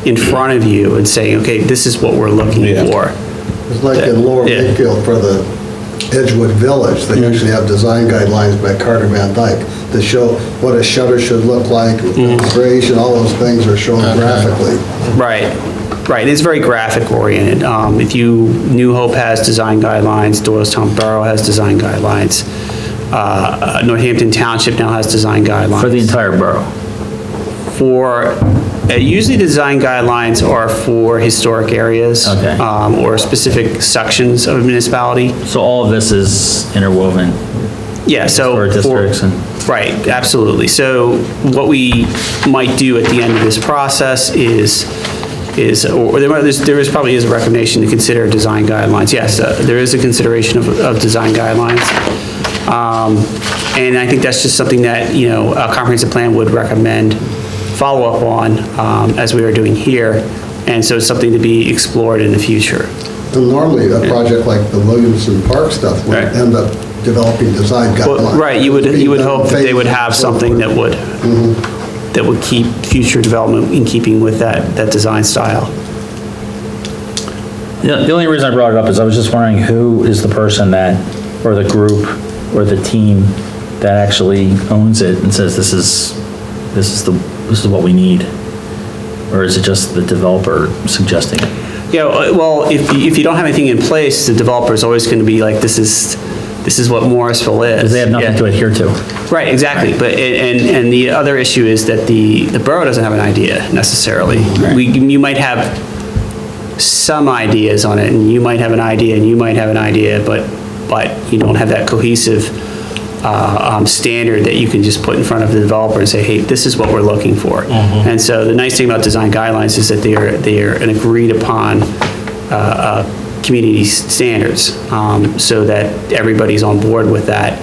in front of you and saying, okay, this is what we're looking Yeah. for. It's like in Lower Yeah. Wakefield for the Edgewood Village, they usually have design guidelines by Carter Van Dyke that show what a shutter should look like, inspiration, all those things are shown graphically. Right, it's very graphic oriented. New Hope has design guidelines, Doylestown Borough has design guidelines, Northampton Township now has design guidelines. For the entire borough? usually the design guidelines are for historic areas. Okay. Or specific sections of a municipality. So all of this is interwoven Yeah, so. for districts and, Right, absolutely. So what we might do at the end of this process or there is probably a recommendation to consider design guidelines. Yes, there is a consideration of design guidelines. And I think that's just something that, a comprehensive plan would recommend follow-up on, as we are doing here. And so it's something to be explored in the future. And normally, a project like the Williamson Park stuff would Right. end up developing design Well, guidelines. right, you would hope that they would have something that would keep future development in keeping with that design style. the only reason I brought it up is I was just wondering who is the person that, or the group, or the team that actually owns it and says, this is what we need? Or is it just the developer suggesting it? Yeah, well, if you don't have anything in place, the developer is always going to be like, this is what Morrisville is. Because they have nothing Yeah. to adhere to. Right, exactly. But, and the other issue is that the borough doesn't have an idea necessarily. You might have some ideas on it, and you might have an idea, and you might have an idea, but you don't have that cohesive standard that you can just put in front of the developer and say, hey, this is what we're looking for. And so the nice thing about design guidelines is that they are an agreed upon community standards, so that everybody's on board with that.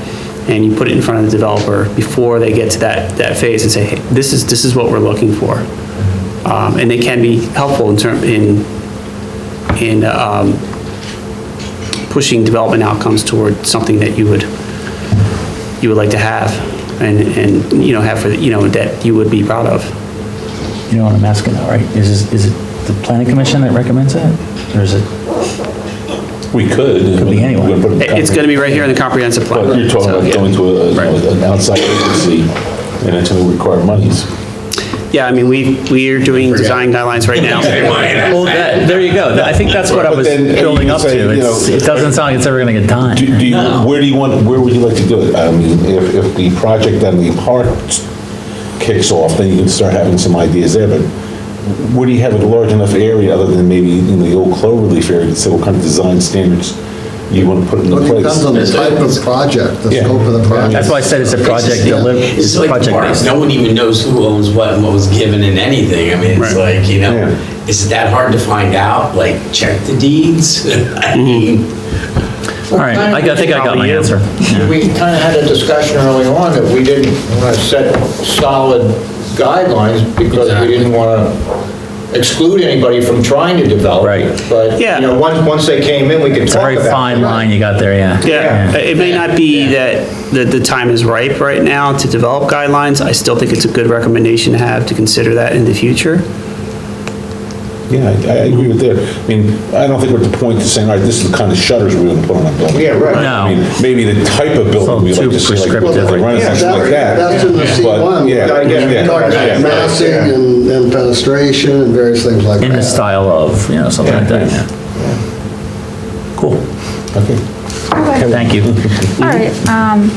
And you put it in front of the developer before they get to that phase and say, hey, this is what we're looking for. And they can be helpful in pushing development outcomes toward something that you would like to have and have for, that you would be proud of. You know what I'm asking now, right? Is it the planning commission that recommends that? Or is it? We could. Could be anyone. It's going to be right here in the comprehensive plan. But you're talking So, about yeah. going to an outside agency, and it's going to require monies. Yeah, I mean, we are doing design guidelines right now. Well, there you go. I think that's what I But was then you building can up say, to. you know, It doesn't sound like it's ever gonna get done. Where would you like to do it? I mean, if the project on the park kicks off, then you can start having some ideas there, but where do you have a large enough area, other than maybe in the old Cloverleaf area, to say what kind of design standards you want to put into Well, it place? depends on the type of project, the Yeah. scope of the project. That's why I said it's a project delivery. It's like parks, Project-based. no one even knows who owns what and what was given in anything. I mean, it's like, Yeah. is it that hard to find out? Like, check the deeds? I mean, All right, I think I got my answer. Yeah. We kind of had a discussion early on that we didn't want to set solid guidelines because we didn't want to exclude anybody from trying to develop. Right. But, Yeah. once they came in, we could It's a talk very about fine it. line you got there, yeah. Yeah, it may not be that the time is ripe right now to develop guidelines. I still think it's a good recommendation to have to consider that in the future. Yeah, I agree with that. I mean, I don't think we're at the point of saying, all right, this is the kind of shutters we're going to put on a building. Yeah, right. No. I mean, maybe the type of building we like to see, like Too the prescriptive. Renaissance, Yeah, like that. that's in the But, C1. yeah, We're yeah, talking yeah. about massing and fenestration and various things like that. In the style of, something like that, yeah. Cool. Okay. Thank you. All right,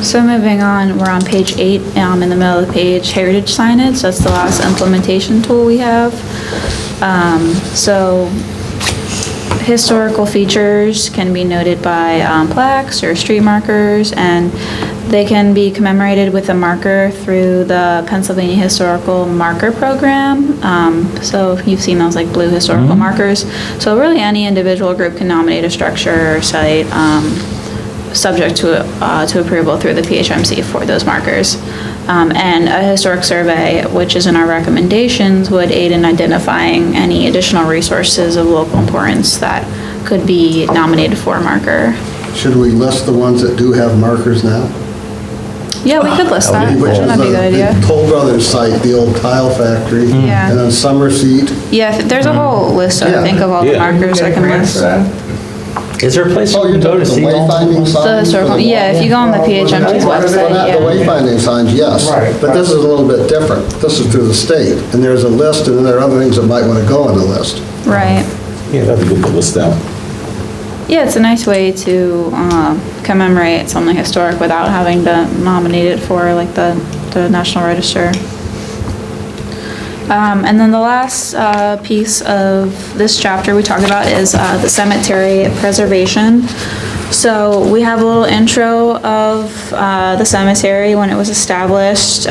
so moving on, we're on page 8, in the middle of the page, heritage signage, that's the last implementation tool we have. So historical features can be noted by plaques or street markers, and they can be commemorated with a marker through the Pennsylvania Historical Marker Program. So you've seen those like blue historical markers. So really any individual group can nominate a structure or site, subject to approval through the PHMC for those markers. And a historic survey, which is in our recommendations, would aid in identifying any additional resources of local importance that could be nominated for a marker. Should we list the ones that do have markers now? Yeah, we could list that. Which is That'd be a good idea. the Toll Brothers site, the old tile factory. Yeah. And then Summer Seat. Yeah, there's a whole list, I think, of all the Yeah. markers I can list. Is there a place Oh, you you're can go to talking see the all? wayfinding signs? The historical, yeah, if you go on the PHMC's website, The yeah. wayfinding signs, yes. Right. But this is a little bit different. This is through the state, and there's a list, and then there are other things that might want to go on the list. Right. Yeah, that'd be good to list out. Yeah, it's a nice way to commemorate something historic without having to nominate it for like the National Register. And then the last piece of this chapter we talk about is the cemetery preservation. So we have a little intro of the cemetery when it was established,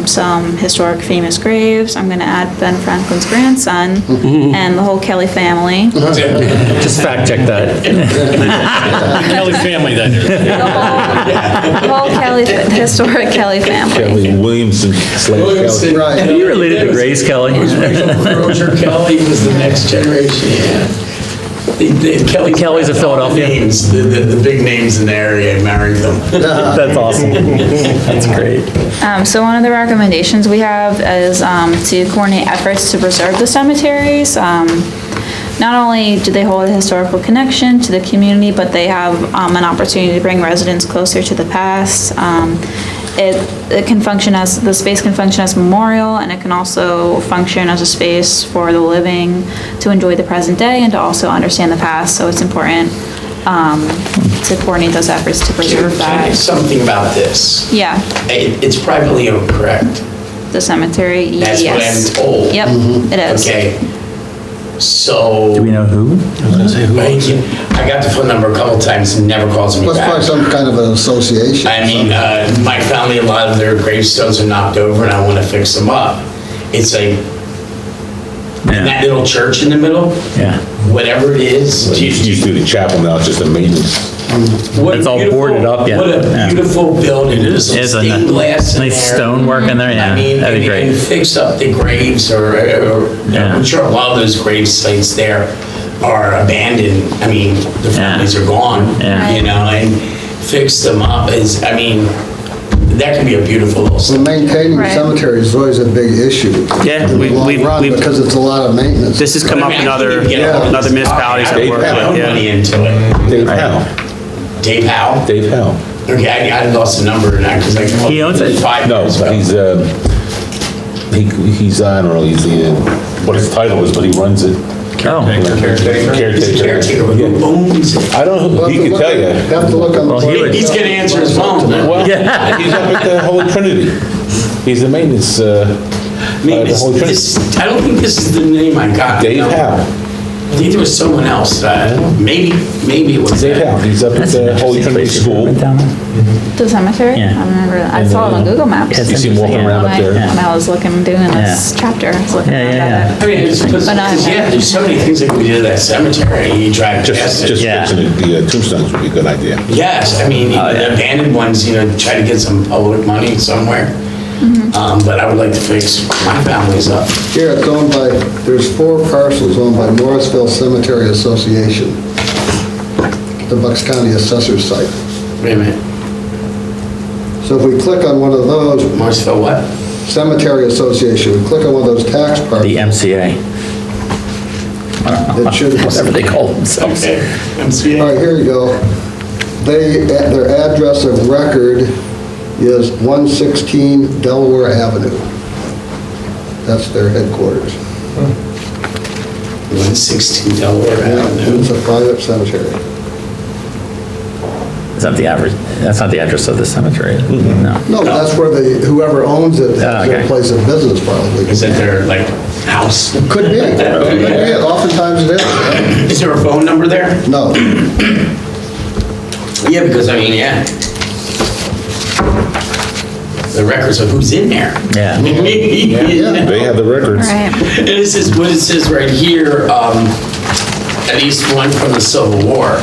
some historic famous graves. I'm gonna add Ben Franklin's grandson and the whole Kelly family. Just fact check that. Kelly family then. The whole Kelly, historic Kelly family. Kelly Williamson, Kelly. Right. Are you related to Grace Kelly? Roger Kelly was the next generation, yeah. Kelly's of Philadelphia. Names, the big names in the area, married them. That's awesome. That's great. So one of the recommendations we have is to coordinate efforts to preserve the cemeteries. Not only do they hold a historical connection to the community, but they have an opportunity to bring residents closer to the past. It can function as, the space can function as a memorial, and it can also function as a space for the living to enjoy the present day and to also understand the past. So it's important to coordinate those efforts to preserve that. Something about this. Yeah, It's privately owned, correct? the cemetery, yes. That's what I'm told. Yep, it is. Okay. So. Do we know who? Thank you. I got the phone number a couple times and never calls me Must back. probably some kind of an association. I mean, my family, a lot of their gravestones are knocked over and I want to fix them up. It's like, that little church in the middle, Yeah. whatever it is. You used to do the chapel, now it's just a maintenance. What It's all beautiful- boarded up, yeah. What a Yeah. beautiful building. There's some It's a stained glass in nice there. stonework in there, yeah. I mean, That'd be and great. fix up the graves or Yeah. I'm sure a lot of those grave sites there are abandoned. I mean, the families are gone, Yeah. you know, and fix them up is, I mean, that can be a beautiful little So cemetery. maintaining Right. cemeteries is always a big issue. Yeah, in the we've- long we've- run, we've- because it's a lot of maintenance. This has come up in other municipalities that Dave work Howe. with, Money yeah. into it. Dave Howe, Dave Howe? Dave Howe. Okay, I lost the number now because I. He owns it? 5 No, years ago. he's, I don't know, he's the, what his title is, but he runs it. Oh, He's a caretaker, but who Yeah. owns it? I don't know, he could tell you. Have to look on the. Well, he would- He's gonna answer his phone. Well, Yeah. he's up at the Holy Trinity. He's the maintenance, I mean, the Holy Trinity. I don't think this is the name I got. Dave No. Howe. I think there was someone else. Maybe it was. Dave Howe, he's up at that's an the Holy interesting Trinity place. You ever School. been down there? The cemetery? Yeah. I remember, I saw it on Google Maps. It's You see him walking interesting, around When up I, there. when I was doing this chapter, I was looking Yeah, at yeah, it. I mean, it's because, But not- yeah, there's so many things that we did at that cemetery. You drive Just past it. Yeah. fixing the tombstones would be a good idea. Yes, I mean, Oh, the yeah. abandoned ones, try to get some public money somewhere. But I would like to fix my family's up. Here, it's owned by, there's 4 parcels owned by Morrisville Cemetery Association, the Bucks County Assessor's site. Wait a minute. So if we click on one of those, Morrisville what? Cemetery Association, we click on one of those tax The parcels, MCA. it should. Whatever they call themselves. Okay. All MCA. right, here you go. Their address of record is 116 Delaware Avenue. That's their headquarters. 116 Delaware Yeah, Avenue. it's a private cemetery. Is that the average, that's not the address of the cemetery, is it? No. No, that's where whoever owns it, that's their okay. place of business probably. Is that their, like, house? Could be, oftentimes it is. Is there a phone number there? No, Yeah, because I mean, yeah. The records of who's in there. Yeah. Yeah. They have the records. Right. And this is what it says right here, at least one from the Civil War.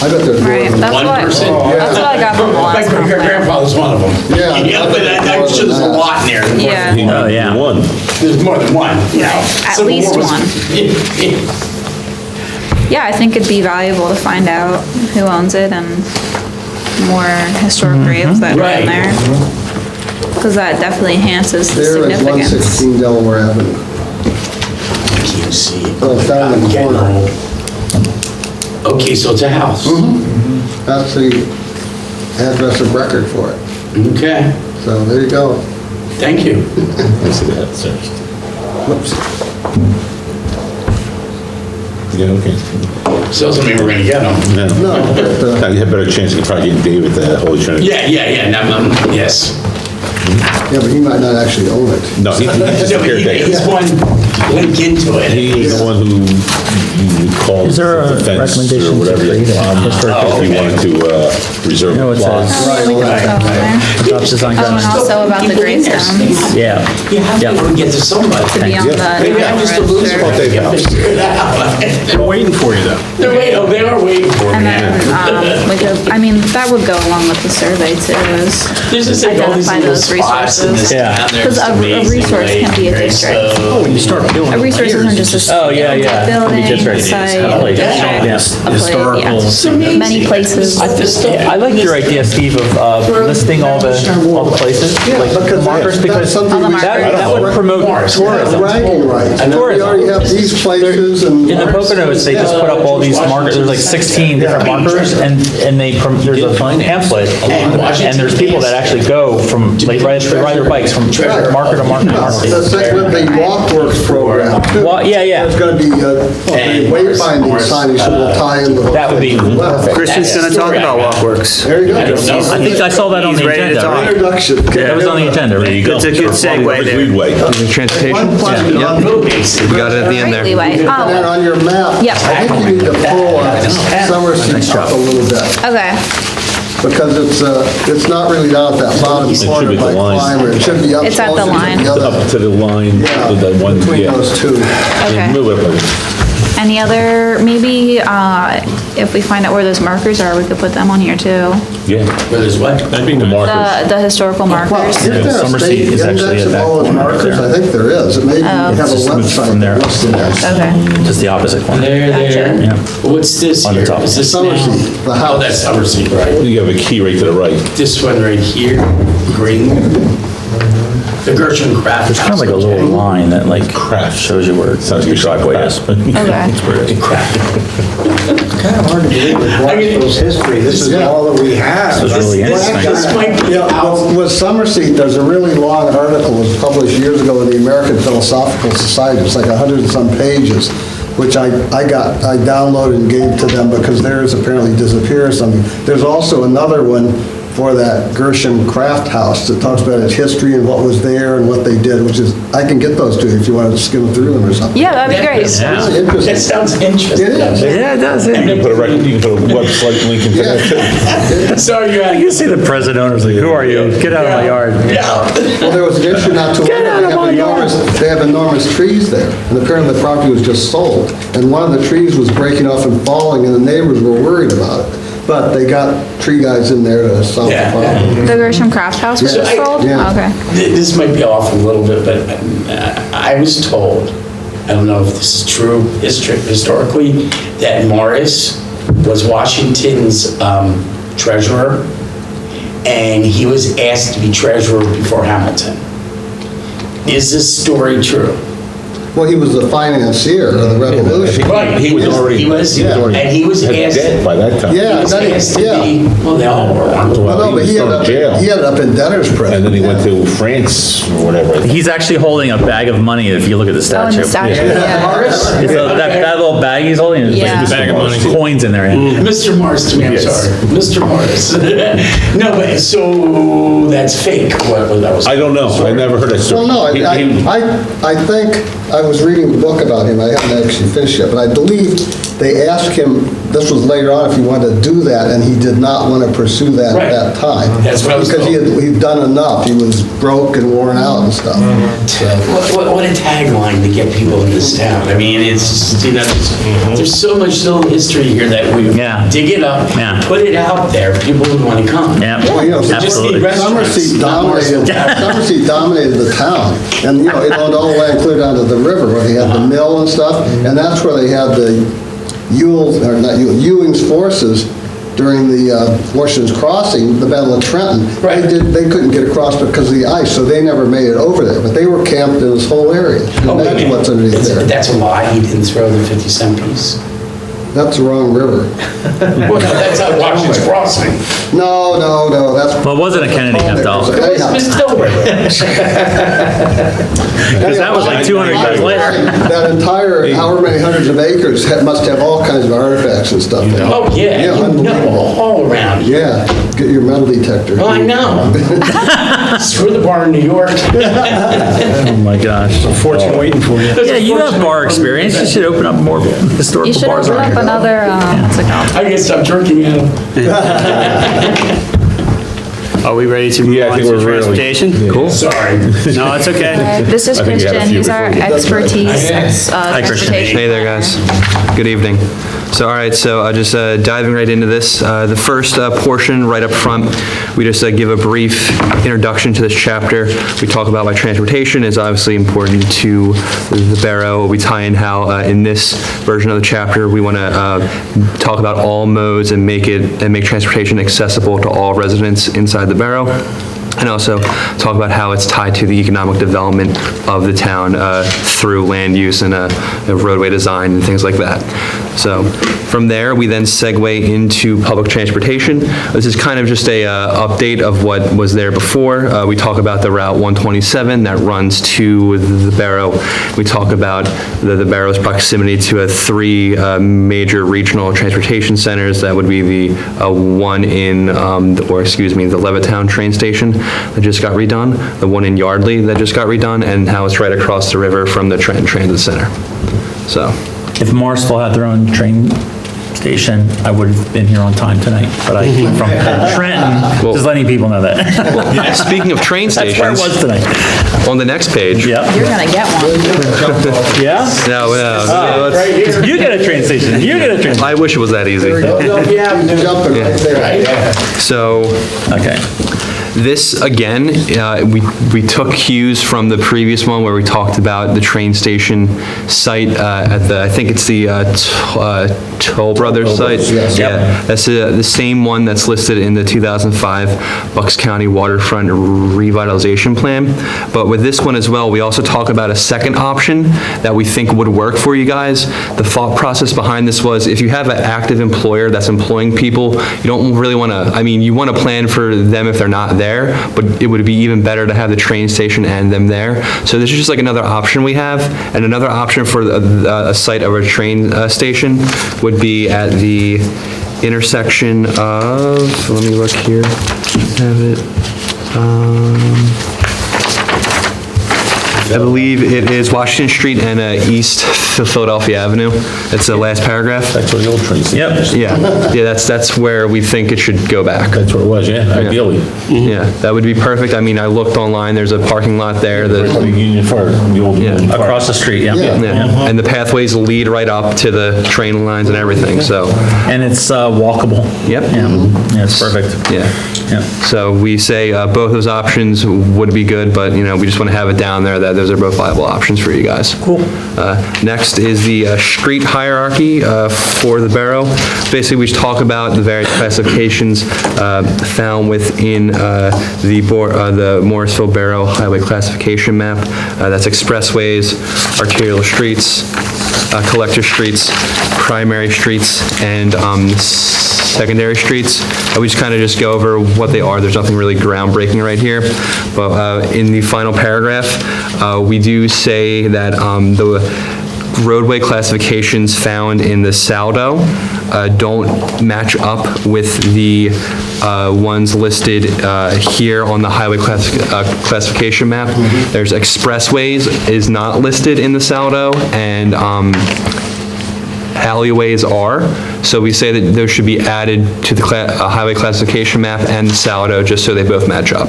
I bet there's more Right, than that's One what, person? that's what I got from the My last complaint. grandfather's one of them. Yeah, Yeah, but I'm sure there's a lot in there. Yeah. He Oh, yeah. won. There's more than one, you know. At Civil least War was- one. Yeah, I think it'd be valuable to find out who owns it and more historic graves that are Right. in there. Because that definitely enhances the There is significance. 116 Delaware Avenue. Can't see it. Oh, it's down in the I'm getting corner. old. Okay, so it's a house. That's the address of record for it. Okay, So there you go. thank you. Let's see that searched. Whoops. Yeah, okay. So doesn't mean we're gonna get them. No. No, but, Now, you have a better chance of probably getting Dave at the Holy Trinity. Yeah, yes. Yeah, but he might not actually own it. No, he's just a caretaker. He's one link into it. He's the one who you call Is there the a fence recommendation or to whatever. create a historic If you wanted to reserve No, a it plot. says- Oh, yeah, we can go over there. Adopts design Oh, and guidelines. also about the Greystones, Yeah. You have to Yeah. go and get to somebody. to be on the Maybe I'm just a loser. non-registered. Figure it out. They're waiting for you, though. They are waiting for me. And then, we could, I mean, that would go along with the survey too, is There's just like all these identify little those spots in this resources. Yeah. town. Because There's a amazing resource can be a lake, district. so- When you start doing A resource isn't just a Oh, yeah, yeah. building, Just right. site, Like, Yeah. yeah. a place, Historical. yeah. Many places. I like your idea, Steve, of listing all the places, like because markers, that's because something All the we- markers. that would promote tourism. Bragging rights. We already have these places and. In the Poconos, they just put up all these markers, there's like 16 different markers, and there's a pamphlet, and there's people that actually go from, like, ride their bikes from marker to marker to marker. That's like with the Walkworks program. too. Well, yeah, yeah. There's gonna be a wayfinding signage that will tie into the. That would be perfect. Christian's gonna talk about Walkworks. There you go. I think I saw that on the He's ready to agenda, talk. right? Introduction. That was on the agenda, right? It's a good segue Robert there. Leadway. Transportation? One question Yep. on Movies. We got it at the end Right, there. leeway. And then Oh, on your map, Yep. I think you need to pull Somerset up a little bit, okay. because it's not really down at that bottom should corner be the by line. Clymer. It should be up It's at the closer to line. the other. Up to the line, Yeah, to the one, between yeah. those two. Okay. Move it up a little. Any other, maybe, if we find out where those markers are, we could put them on here too. Yeah, Where there's what? That'd be the nice. markers. The historical Well, markers. is there a Somerset state is actually index at of that all those corner right markers? there. I think there is. It may have a just moved website from there that lists them. Okay. Just the opposite corner. There. Yeah. What's this On the here? top. Is this now? Somerset, the Oh, house. that's Somerset, right? You have a key right to the right. This one right here, green. The Gershon Craft There's kind of like a little line that like shows you where Sounds your good. driveway is. but Okay. it's where it is. Kind of hard to believe with Blackville's history, this is all that we have. So it's really interesting. This might be Yeah, out. with Somerset, there's a really long article, it was published years ago in the American Philosophical Society, it's like 100 and some pages, which I downloaded and gave to them because theirs apparently disappeared or something. There's also another one for that Gershon Craft House that talks about its history and what was there and what they did, which is, I can get those to you if you want to skim through them or something. Yeah, that'd be That great. sounds- Really interesting. That sounds interesting. It is. Yeah, it does. You can put a record, you can put a website link into that too. Sorry, you're out. You see the present owner's like, who are you? Get out of my yard. Yeah. Well, there was an issue not too long Get out of my ago. They have enormous trees there, and apparently the property was just sold. And one of the trees was breaking off and falling, and the neighbors were worried about it. But they got tree guys in there to solve the Yeah, problem. The Gershon Craft House was Yeah. sold? Yeah. Okay. This might be off a little bit, but I was told, I don't know if this is true historically, that Morris was Washington's treasurer, and he was asked to be treasurer before Hamilton. Is this story true? Well, he was the financier of the revolution. Right, he was already- and he was had asked, debt by that time. he Yeah, was that asked is, to yeah. be, well, they all were. Well, no, but he thrown in jail. ended up in debtor's prison. And then he went to France or whatever. He's actually holding a bag of money if you look at the Oh, and statue. the statue, yeah. Morris? It's that little bag he's holding, there's Yeah. like Bag of money. coins in there. yeah. Mr. Morris to me, I'm Yes. sorry. Mr. Morris. No, but so that's fake, what that was. I don't know, I never heard that story. Well, no, He- I think, I was reading a book about him, I haven't actually finished yet, but I believe they asked him, this was later on, if he wanted to do that, and he did not want to pursue that Right. at that time. That's what I was Because told. he'd done enough, he was broke and worn out and stuff. What a tagline to get people in this town. I mean, it's, just, you know, there's so much little history here that we Yeah. dig it up, Yeah. put it out there, people would want to come. Yeah, Well, you know, Just need absolutely. restaurants. Somerset dominated the town, and, you know, it owned all the way clear down to the river, where they had the mill and stuff, and that's where they had the Ewing's forces during the Washington's Crossing, the Battle of Trenton. Right. They couldn't get across because of the ice, so they never made it over there, but they were camped in this whole area. Imagine what's underneath there. That's a lie, he didn't throw the 50-cent piece. That's the wrong river. Well, that's at Washington's Crossing. No, that's... Well, it wasn't a Kennedy kept out. Where's Miss Dilbert? Because that was like 200 years later. That entire, however many hundreds of acres must have all kinds of artifacts and stuff. in it. Oh, yeah, you know, unbelievable. all around here. Yeah, get your metal detector. Well, I know. Screw the bar in New York. Oh, my gosh. Fortune waiting for you. Yeah, you have bar experience. You should open up more You historical should bars. open around up here. another, what's it called? I can stop drinking out of. Are we ready to move Yeah, I on think to we're really- transportation? Cool. Sorry. No, it's okay. This is I think you had a Christian, few he's our before you. expertise, Christian. transportation. Hey there, guys. Good evening. So, all right, so just diving right into this. The first portion, right up front, we just give a brief introduction to this chapter. We talk about why transportation is obviously important to the borough. We tie in how, in this version of the chapter, we want to talk about all modes and make transportation accessible to all residents inside the borough. And also talk about how it's tied to the economic development of the town through land use and roadway design and things like that. So from there, we then segue into public transportation. This is kind of just a update of what was there before. We talk about the Route 127 that runs to the borough. We talk about the borough's proximity to three major regional transportation centers. That would be the one in, the Levittown train station that just got redone, the one in Yardley that just got redone, and how it's right across the river from the Trenton Transit Center. So, If Morrisville had their own train station, I would have been here on time tonight, but I came from Trenton, just letting people know that. speaking of train That's where I stations, was tonight. on the next page. Yep. You're gonna get one. Yeah? No, You get a train station. You get a train. I wish it was that easy. Jumping right there. So, Okay. this, again, we took cues from the previous one where we talked about the train station site at the, I think it's the Toll Brothers site. yes. Yeah, that's the same one that's listed in the 2005 Bucks County Waterfront Revitalization Plan. But with this one as well, we also talk about a second option that we think would work for you guys. The thought process behind this was if you have an active employer that's employing people, you don't really want to, you want to plan for them if they're not there, but it would be even better to have the train station and them there. So this is just like another option we have. And another option for a site of a train station would be at the intersection of, let me look here, have it, I believe it is Washington Street and East Philadelphia Avenue. It's the last paragraph. That's where the old train station Yep. is. Yeah, that's where we think it should go back. That's where it was, yeah, ideally. Yeah, that would be perfect. I looked online, there's a parking lot there. Right by the Union Fire, the old Union Fire. Across the street, yeah. Yeah, and the pathways lead right up to the train lines and everything, so, And it's walkable. yep. Yeah, it's perfect. Yeah. Yeah. So we say both those options would be good, but, we just want to have it down there that those are both viable options for you guys. Cool. Next is the street hierarchy for the borough. Basically, we talk about the various classifications found within the Morrisville Borough Highway Classification Map. That's expressways, arterial streets, collector streets, primary streets, and secondary streets. We just kind of go over what they are. There's nothing really groundbreaking right here. But in the final paragraph, we do say that the roadway classifications found in the Saldo don't match up with the ones listed here on the highway classification map. There's expressways is not listed in the Saldo, and alleyways are. So we say that those should be added to the highway classification map and the Saldo, just so they both match up.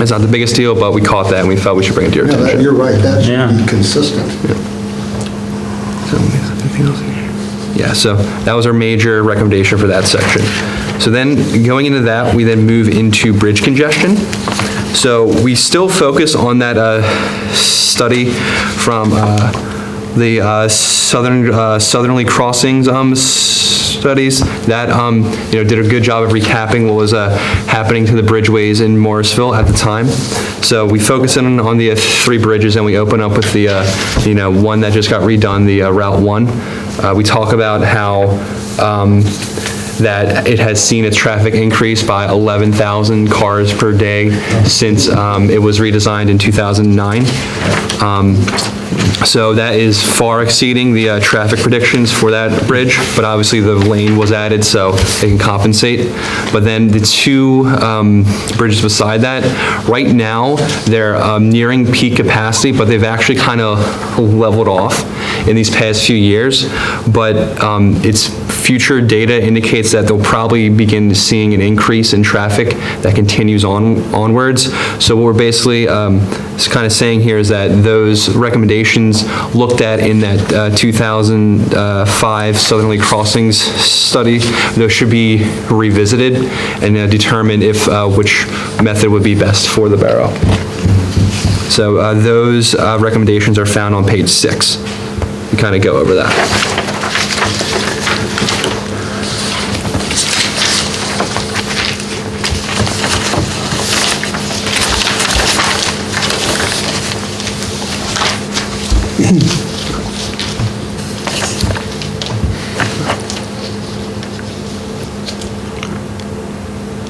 It's not the biggest deal, but we caught that and we felt we should bring it to your Yeah, attention. you're right, that Yeah. should be consistent. Yeah, so that was our major recommendation for that section. So then, going into that, we then move into bridge congestion. So we still focus on that study from the Southerly Crossings studies that did a good job of recapping what was happening to the bridgeways in Morrisville at the time. So we focus in on the three bridges, and we open up with the one that just got redone, the Route 1. We talk about how that it has seen its traffic increase by 11,000 cars per day since it was redesigned in 2009. So that is far exceeding the traffic predictions for that bridge, but obviously the lane was added so they can compensate. But then the two bridges beside that, right now, they're nearing peak capacity, but they've actually kind of leveled off in these past few years. But its future data indicates that they'll probably begin seeing an increase in traffic that continues onwards. So what we're basically kind of saying here is that those recommendations looked at in that 2005 Southerly Crossings study, those should be revisited and determine if which method would be best for the borough. So those recommendations are found on page 6. We kind of go over that.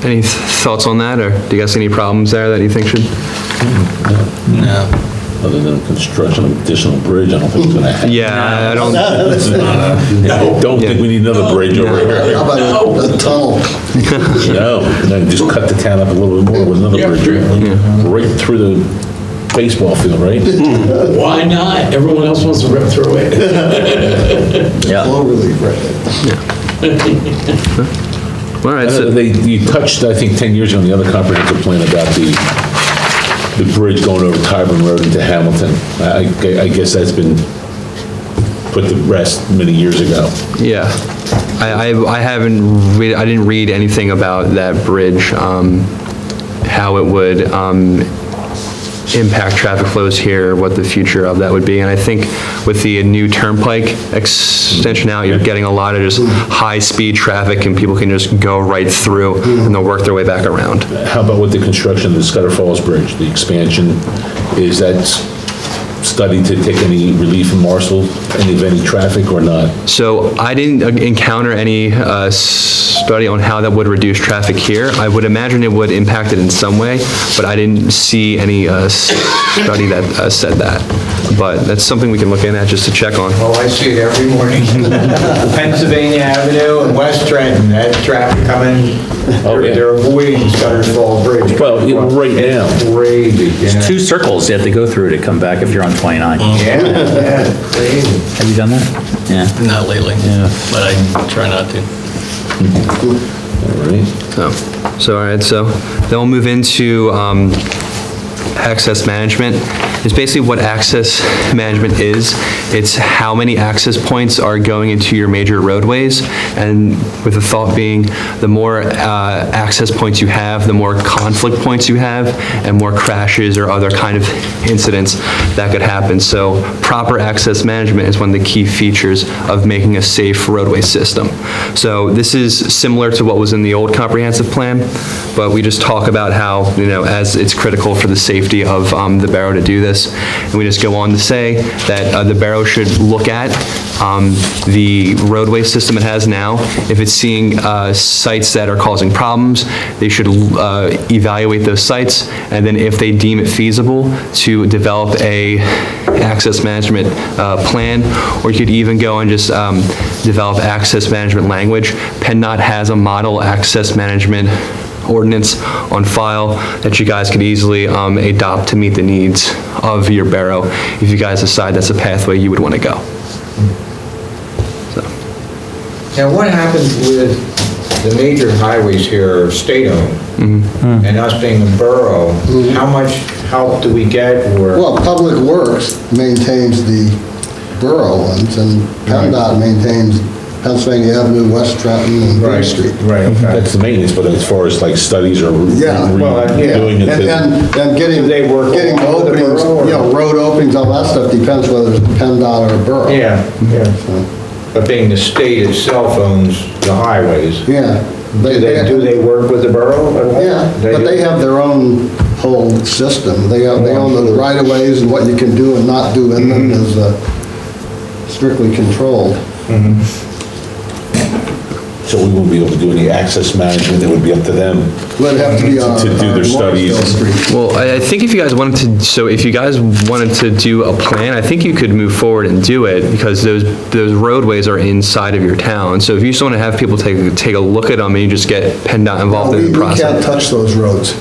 Any thoughts on that, or do you guys see any problems there that you think should? No. Other than construction of additional bridge, I don't think it's gonna happen. Yeah, I don't, I don't think we need another bridge over here. How about a tunnel? No, then just cut the town up a little bit more with another bridge. Right through the baseball field, right? Why not? Everyone else wants to rip through it. Yeah. Overly, right. all right, so, You touched, I think, 10 years ago on the other comprehensive plan about the bridge going over Tyburn Road into Hamilton. I guess that's been put to rest many years ago. yeah. I didn't read anything about that bridge, how it would impact traffic flows here, what the future of that would be. And I think with the new turnpike extension out, you're getting a lot of just high-speed traffic and people can just go right through and they'll work their way back around. How about with the construction of the Scudder Falls Bridge, the expansion? Is that study to take any relief in Marshall, any traffic or not? So I didn't encounter any study on how that would reduce traffic here. I would imagine it would impact it in some way, but I didn't see any study that said that. But that's something we can look in at just to check on. Oh, I see it every morning. Pennsylvania Avenue and West Trenton, that traffic coming, they're avoiding Scudder Falls Bridge. Well, right now. It's crazy, yeah. Two circles you have to go through to come back if you're on 29. Yeah, crazy. Have you done that? Yeah. Not lately. Yeah. But I try not to. All right. So all right, so then we'll move into access management. It's basically what access management is. It's how many access points are going into your major roadways, and with the thought being, the more access points you have, the more conflict points you have, and more crashes or other kind of incidents that could happen. So proper access management is one of the key features of making a safe roadway system. So this is similar to what was in the old comprehensive plan, but we just talk about how, as it's critical for the safety of the borough to do this. And we just go on to say that the borough should look at the roadway system it has now. If it's seeing sites that are causing problems, they should evaluate those sites, and then if they deem it feasible, to develop a access management plan, or you could even go and just develop access management language. PennDOT has a model access management ordinance on file that you guys could easily adopt to meet the needs of your borough if you guys decide that's a pathway you would want to go. Now, what happens with the major highways here are state-owned, and us being a borough, how much help do we get, or? Well, Public Works maintains the borough ones, and PennDOT maintains Pennsylvania Avenue, West Trenton, and Bridge Street. Right, okay. That's the maintenance, but as far as like studies or Yeah, well, yeah. doing it. And getting, Do they work getting along with the openings, borough, or- road openings, all that stuff depends whether it's PennDOT or borough. Yeah, yeah. But being the state itself owns the highways, Yeah. do they work with the borough at all? Yeah, but they have their own whole system. They own the right-of-ways, and what you can do and not do in them is strictly controlled. So we won't be able to do any access management, it would be up to them Would have to be on. to do their studies. Morrisville Street. Well, I think if you guys wanted to, so if you guys wanted to do a plan, I think you could move forward and do it, because those roadways are inside of your town. So if you just want to have people take a look at them and you just get PennDOT involved in the We can't process. touch those roads.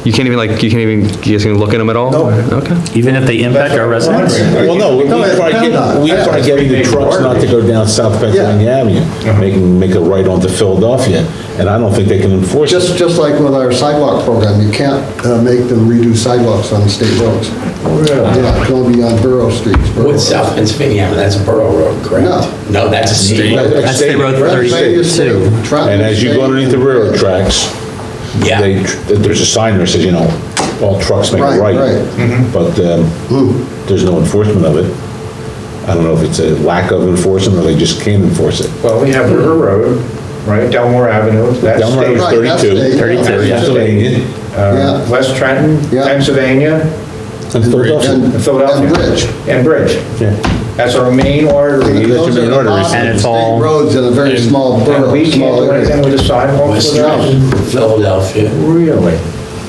You can't even you guys can look at them at all? Nope. Okay. Even if they impact our residents? Well, no, we No, it's try PennDOT. getting the trucks not to go down South Pennsylvania Avenue, make a right onto Philadelphia, and I don't think they can enforce it. Just like with our sidewalk program, you can't make them redo sidewalks on state roads. Yeah, it can only be on borough streets. borough What's South Pennsylvania Avenue? That's a borough road, correct? No. No, that's a state road. That's State Road roads. 32. And as you go underneath the railroad tracks, Yeah. there's a sign there that says, all trucks make a Right, right. right. But there's no enforcement of it. I don't know if it's a lack of enforcement or they just can't enforce it. Well, we have River Road, right, Delmore Avenue, that's Delmore state. Avenue's Right, that's 32. state. 32, yeah. Pennsylvania, Yeah. West Trenton, Yeah. Pennsylvania, and Philadelphia. And Philadelphia. And Bridge. And Bridge. Yeah. That's our main artery. Those are main the arteries. lots of And it's state all- roads in a very small And borough, we can't small do anything area. with the sidewalks West for that. Trenton, Philadelphia, Really?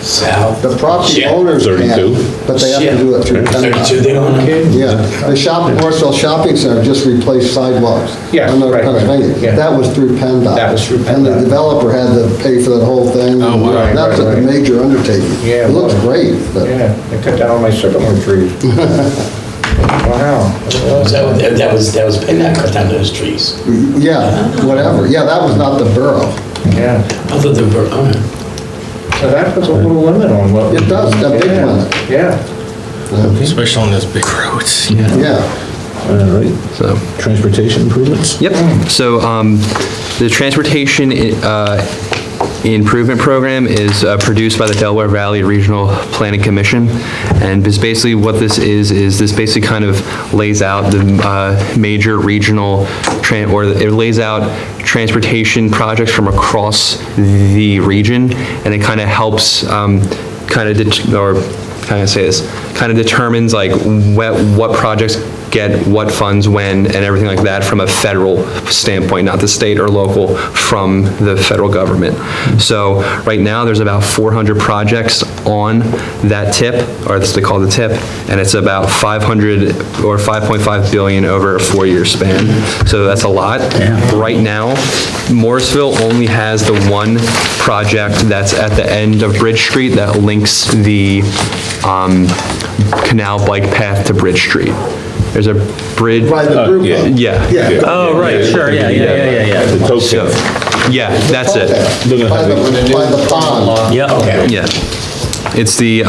South. The property Yeah. owners 32. can, but they have to do it through 32, they PennDOT. don't. Yeah, the Morrisville Shopping Center just replaced sidewalks. Yeah, on North right, right, Pennsylvania. yeah. That was through PennDOT. That was through And the PennDOT. developer had to pay for that whole thing. Oh, wow. Right, That's right, a right. major undertaking. Yeah, It looks well, great, but Yeah, they cut down all my sycamore trees. Wow. So that was PennDOT cut down those trees. yeah, whatever. Yeah, that was not the borough. Yeah, I thought they were, okay. so that puts a little limit on what. It does, a big Yeah, limit. Yeah. Especially on those big roads. Yeah. All right, So. transportation improvements? Yep, so the transportation improvement program is produced by the Delaware Valley Regional Planning Commission, and basically what this is this basically kind of lays out the major regional, it lays out transportation projects from across the region, and it kind of helps determines like what projects get what funds when and everything like that from a federal standpoint, not the state or local, from the federal government. So right now, there's about 400 projects on that TIP, or that's they call the TIP, and it's about 500 or 5.5 billion over a 4-year span. So that's a lot. Right now, Morrisville only has the one project that's at the end of Bridge Street that links the canal bike path to Bridge Street. There's a bridge. By the group. yeah. Yeah. Yeah. Oh, right, sure, yeah. The tow So, path. yeah, that's it. They're gonna By have the, by the pond. Yeah, okay. Yeah. It's the,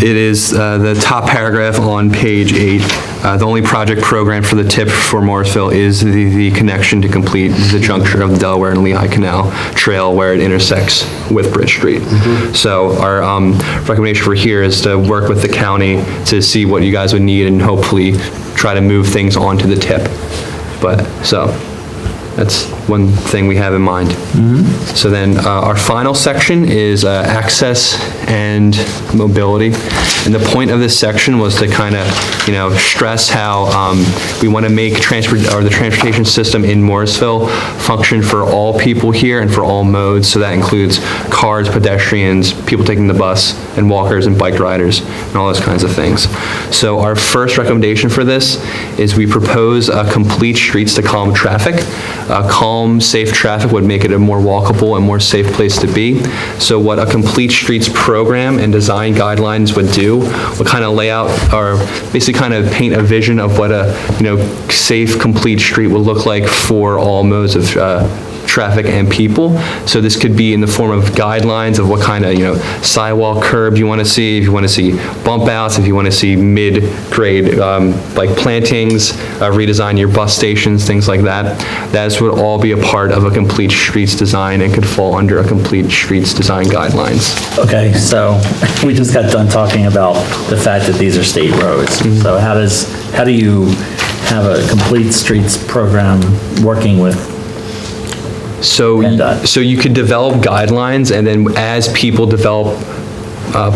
it is the top paragraph on page 8. The only project program for the TIP for Morrisville is the connection to complete the juncture of the Delaware and Lehigh Canal Trail where it intersects with Bridge Street. So our recommendation for here is to work with the county to see what you guys would need and hopefully try to move things onto the TIP. But, so, that's one thing we have in mind. So then our final section is access and mobility. And the point of this section was to kind of, stress how we want to make the transportation system in Morrisville function for all people here and for all modes. So that includes cars, pedestrians, people taking the bus, and walkers and bike riders, and all those kinds of things. So our first recommendation for this is we propose a complete streets to calm traffic. Calm, safe traffic would make it a more walkable and more safe place to be. So what a complete streets program and design guidelines would do would kind of lay out or basically kind of paint a vision of what a safe, complete street would look like for all modes of traffic and people. So this could be in the form of guidelines of what kind of, sidewalk curb you want to see, if you want to see bump outs, if you want to see mid-grade, like plantings, redesign your bus stations, things like that. That would all be a part of a complete streets design and could fall under a complete streets design guidelines. Okay, so we just got done talking about the fact that these are state roads. So how do you have a complete streets program working with So, PennDOT. so you could develop guidelines, and then as people develop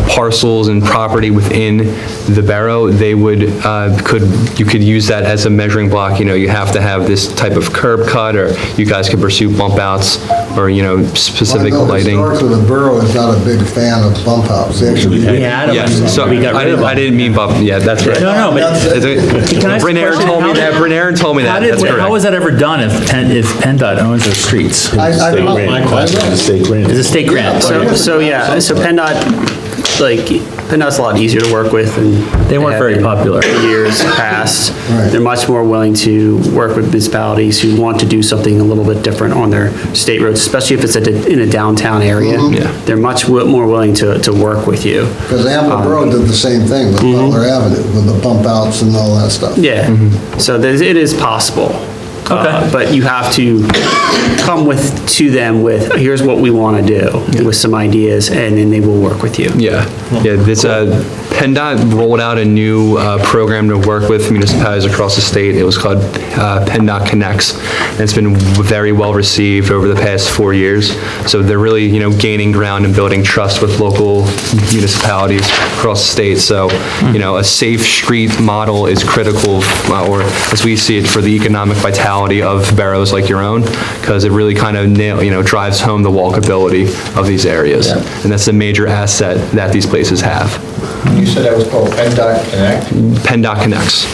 parcels and property within the Barrow, they would, you could use that as a measuring block, you have to have this type of curb cut, or you guys could pursue bump outs, or, specific I know lighting. Historically, the borough is not a big fan of bump outs. They actually. Yeah, Yeah, so we got rid of I didn't mean bump, yeah, that's right. No, but. Can I ask a Bryn Aaron question? told me How that, did- Bryn Aaron told me that, that's correct. How was that ever done if PennDOT owns their streets? I don't know. The state grant. It's a state grant. So PennDOT's a lot easier to work with, and They weren't very popular. Years past, Right. they're much more willing to work with municipalities who want to do something a little bit different on their state roads, especially if it's in a downtown area. Yeah. They're much more willing to work with you. Because Amber Road did the same thing with Butler Avenue, with the bump outs and all that stuff. Yeah, so it is possible. But you have to come to them with, here's what we want to do, with some ideas, and then they will work with you. Yeah, this, PennDOT rolled out a new program to work with municipalities across the state. It was called PennDOT Connects, and it's been very well received over the past 4 years. So they're really, gaining ground and building trust with local municipalities across the state. So, a safe street model is critical, or as we see it, for the economic vitality of boroughs like your own, because it really kind of drives home the walkability of these areas. And that's a major asset that these places have. You said that was called PennDOT Connect? PennDOT Connects.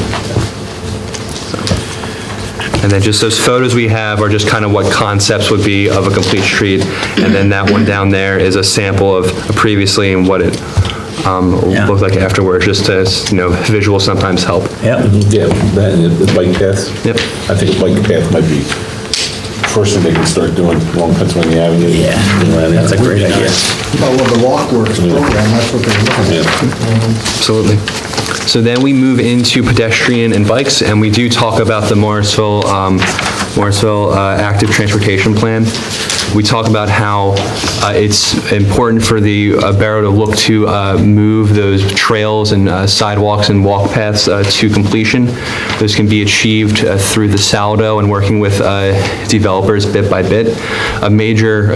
And then just those photos we have are just kind of what concepts would be of a complete street. And then that one down there is a sample of previously and what it looked like afterwards, just to, visuals sometimes help. Yep. Yeah, that and the bike path. Yep. I think a bike path might be first thing they can start doing along Pennsylvania Avenue. Yeah, that's a great idea. Oh, well, the Walkworks program, that's what they're looking at. Absolutely. So then we move into pedestrian and bikes, and we do talk about the Morrisville Active Transportation Plan. We talk about how it's important for the borough to look to move those trails and sidewalks and walk paths to completion. Those can be achieved through the Saldo and working with developers bit by bit. A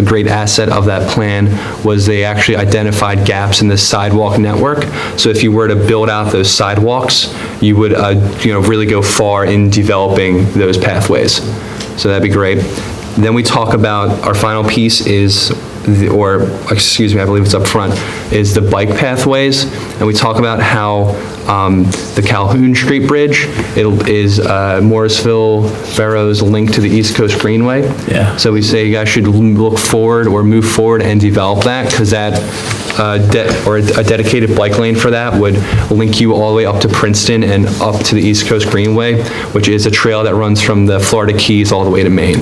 great asset of that plan was they actually identified gaps in the sidewalk network. So if you were to build out those sidewalks, you would really go far in developing those pathways. So that'd be great. Then we talk about, our final piece is, I believe it's up front, is the bike pathways. And we talk about how the Calhoun Street Bridge, it is Morrisville Barrow's link to the East Coast Greenway. Yeah. So we say you guys should look forward or move forward and develop that, because that, a dedicated bike lane for that would link you all the way up to Princeton and up to the East Coast Greenway, which is a trail that runs from the Florida Keys all the way to Maine.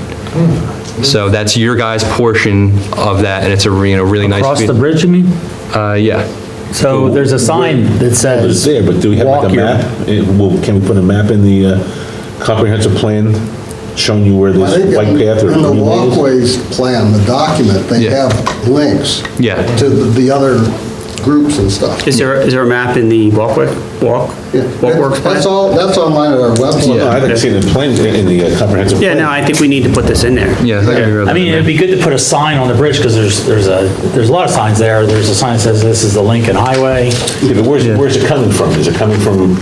So that's your guys' portion of that, and it's a really nice. Across the bridge, you mean? Yeah. So there's a sign that It's says. there, but do we have like walk a your- map? Can we put a map in the comprehensive plan showing you where I this think bike path or in the greenway is? walkways plan, the document, they Yeah. have links Yeah. to the other groups and stuff. Is there a map in the Walkworks plan? That's online at our website. No, I'd like to see it in plan, in the comprehensive plan. Yeah, no, I think we need to put this in there. Yeah. I mean, it'd be good to put a sign on the bridge, because there's a lot of signs there. There's a sign that says this is the Lincoln Highway. Yeah, but where's it coming from? Is it coming from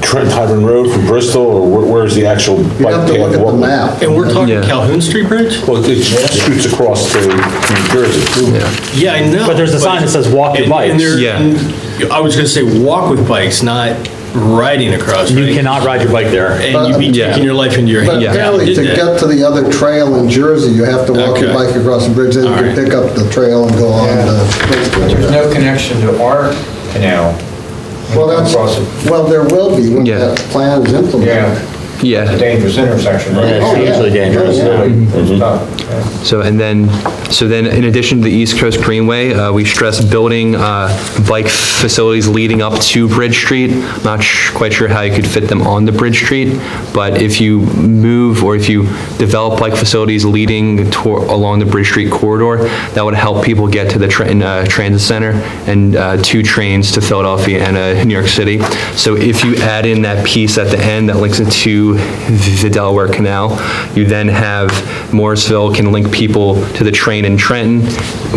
Trent Highland Road, from Bristol, or where's the actual You bike have path? to look at the walkway? map. And we're talking Yeah. Calhoun Street Bridge? Well, it shoots across to New Jersey. Yeah, I know. But there's a sign that says walk your and bikes. there- Yeah. and I was gonna say walk with bikes, not riding across. You right? cannot ride your bike there. And you'd be Yeah. taking your life into your But hands. apparently, Did to that. get to the other trail in Jersey, you have to walk your Okay. bike across the bridge, then you All can right. pick up the trail and go on There's to. no connection to our canal. Well, that's, Across it. well, there will be when Yeah. that plan is implemented. Yeah, it's a Yeah. dangerous intersection, right? Yeah, it's usually dangerous. It's really- it's tough, yeah. So then in addition to the East Coast Greenway, we stress building bike facilities leading up to Bridge Street. Not quite sure how you could fit them on the Bridge Street, but if you move or if you develop bike facilities leading along the Bridge Street corridor, that would help people get to the transit center and 2 trains to Philadelphia and New York City. So if you add in that piece at the end that links it to the Delaware Canal, you then have Morrisville can link people to the train Lane in Trenton,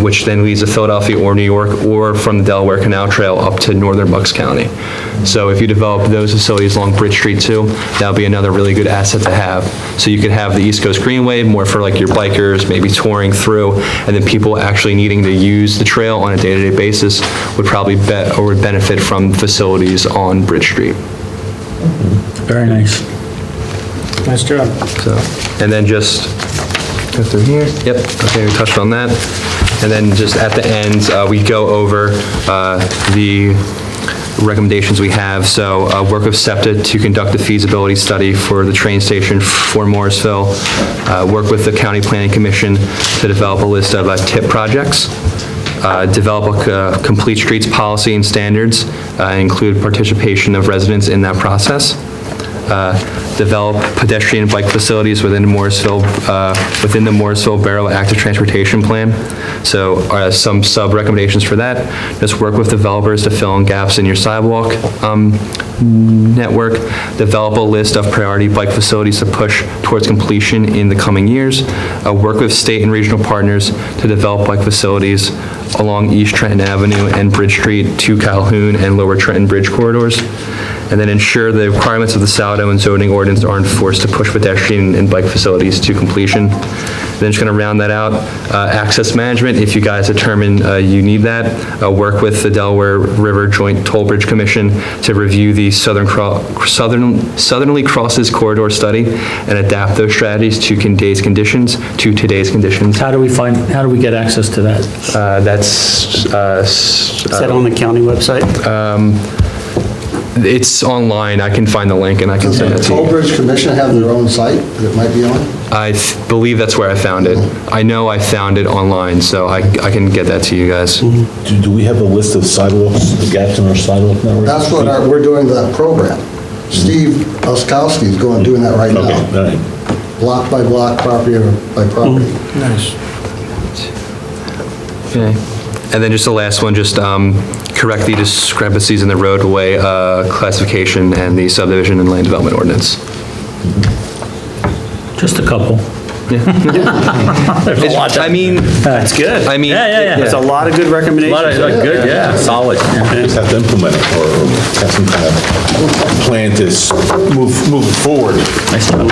which then leads to Philadelphia or New York, or from the Delaware Canal Trail up to northern Bucks County. So if you develop those facilities along Bridge Street too, that'll be another really good asset to have. So you could have the East Coast Greenway more for like your bikers, maybe touring through, and then people actually needing to use the trail on a day-to-day basis would probably would benefit from facilities on Bridge Street. Very nice. Nice job. So, and then just go through here. Yep, okay, we touched on that. And then just at the end, we go over the recommendations we have. So work with SEPTA to conduct a feasibility study for the train station for Morrisville. Work with the County Planning Commission to develop a list of TIP projects. Develop a complete streets policy and standards, include participation of residents in that process. Develop pedestrian and bike facilities within the Morrisville Borough Active Transportation Plan. So some sub-recommendations for that. Just work with developers to fill in gaps in your sidewalk network. Develop a list of priority bike facilities to push towards completion in the coming years. Work with state and regional partners to develop bike facilities along East Trenton Avenue and Bridge Street to Calhoun and Lower Trenton Bridge corridors. And then ensure the requirements of the Saldo and zoning ordinance are enforced to push pedestrian and bike facilities to completion. Then just gonna round that out. Access management, if you guys determine you need that, work with the Delaware River Joint Toll Bridge Commission to review the Southerly Crosses Corridor Study and adapt those strategies to today's conditions. How do we get access to that? Is that on the county website? It's online. I can find the link and I can Does send the it to Toll you. Bridge Commission have their own site that it might be on? I believe that's where I found it. I know I found it online, so I can get that to you guys. Do we have a list of sidewalks, the gaps in our sidewalk network? That's what we're doing that program. Steve Oskowski's doing that right Okay, now. all right. Block by block, property by property. Nice. Okay. And then just the last one, just correct the discrepancies in the roadway classification and the subdivision and land development ordinance. Just a couple. There's a lot. I mean, That's good. I mean. Yeah. There's a lot of good A lot recommendations. of, good, yeah, solid. Yeah. Just have to implement it or have some kind of plan to move it forward. Nice job.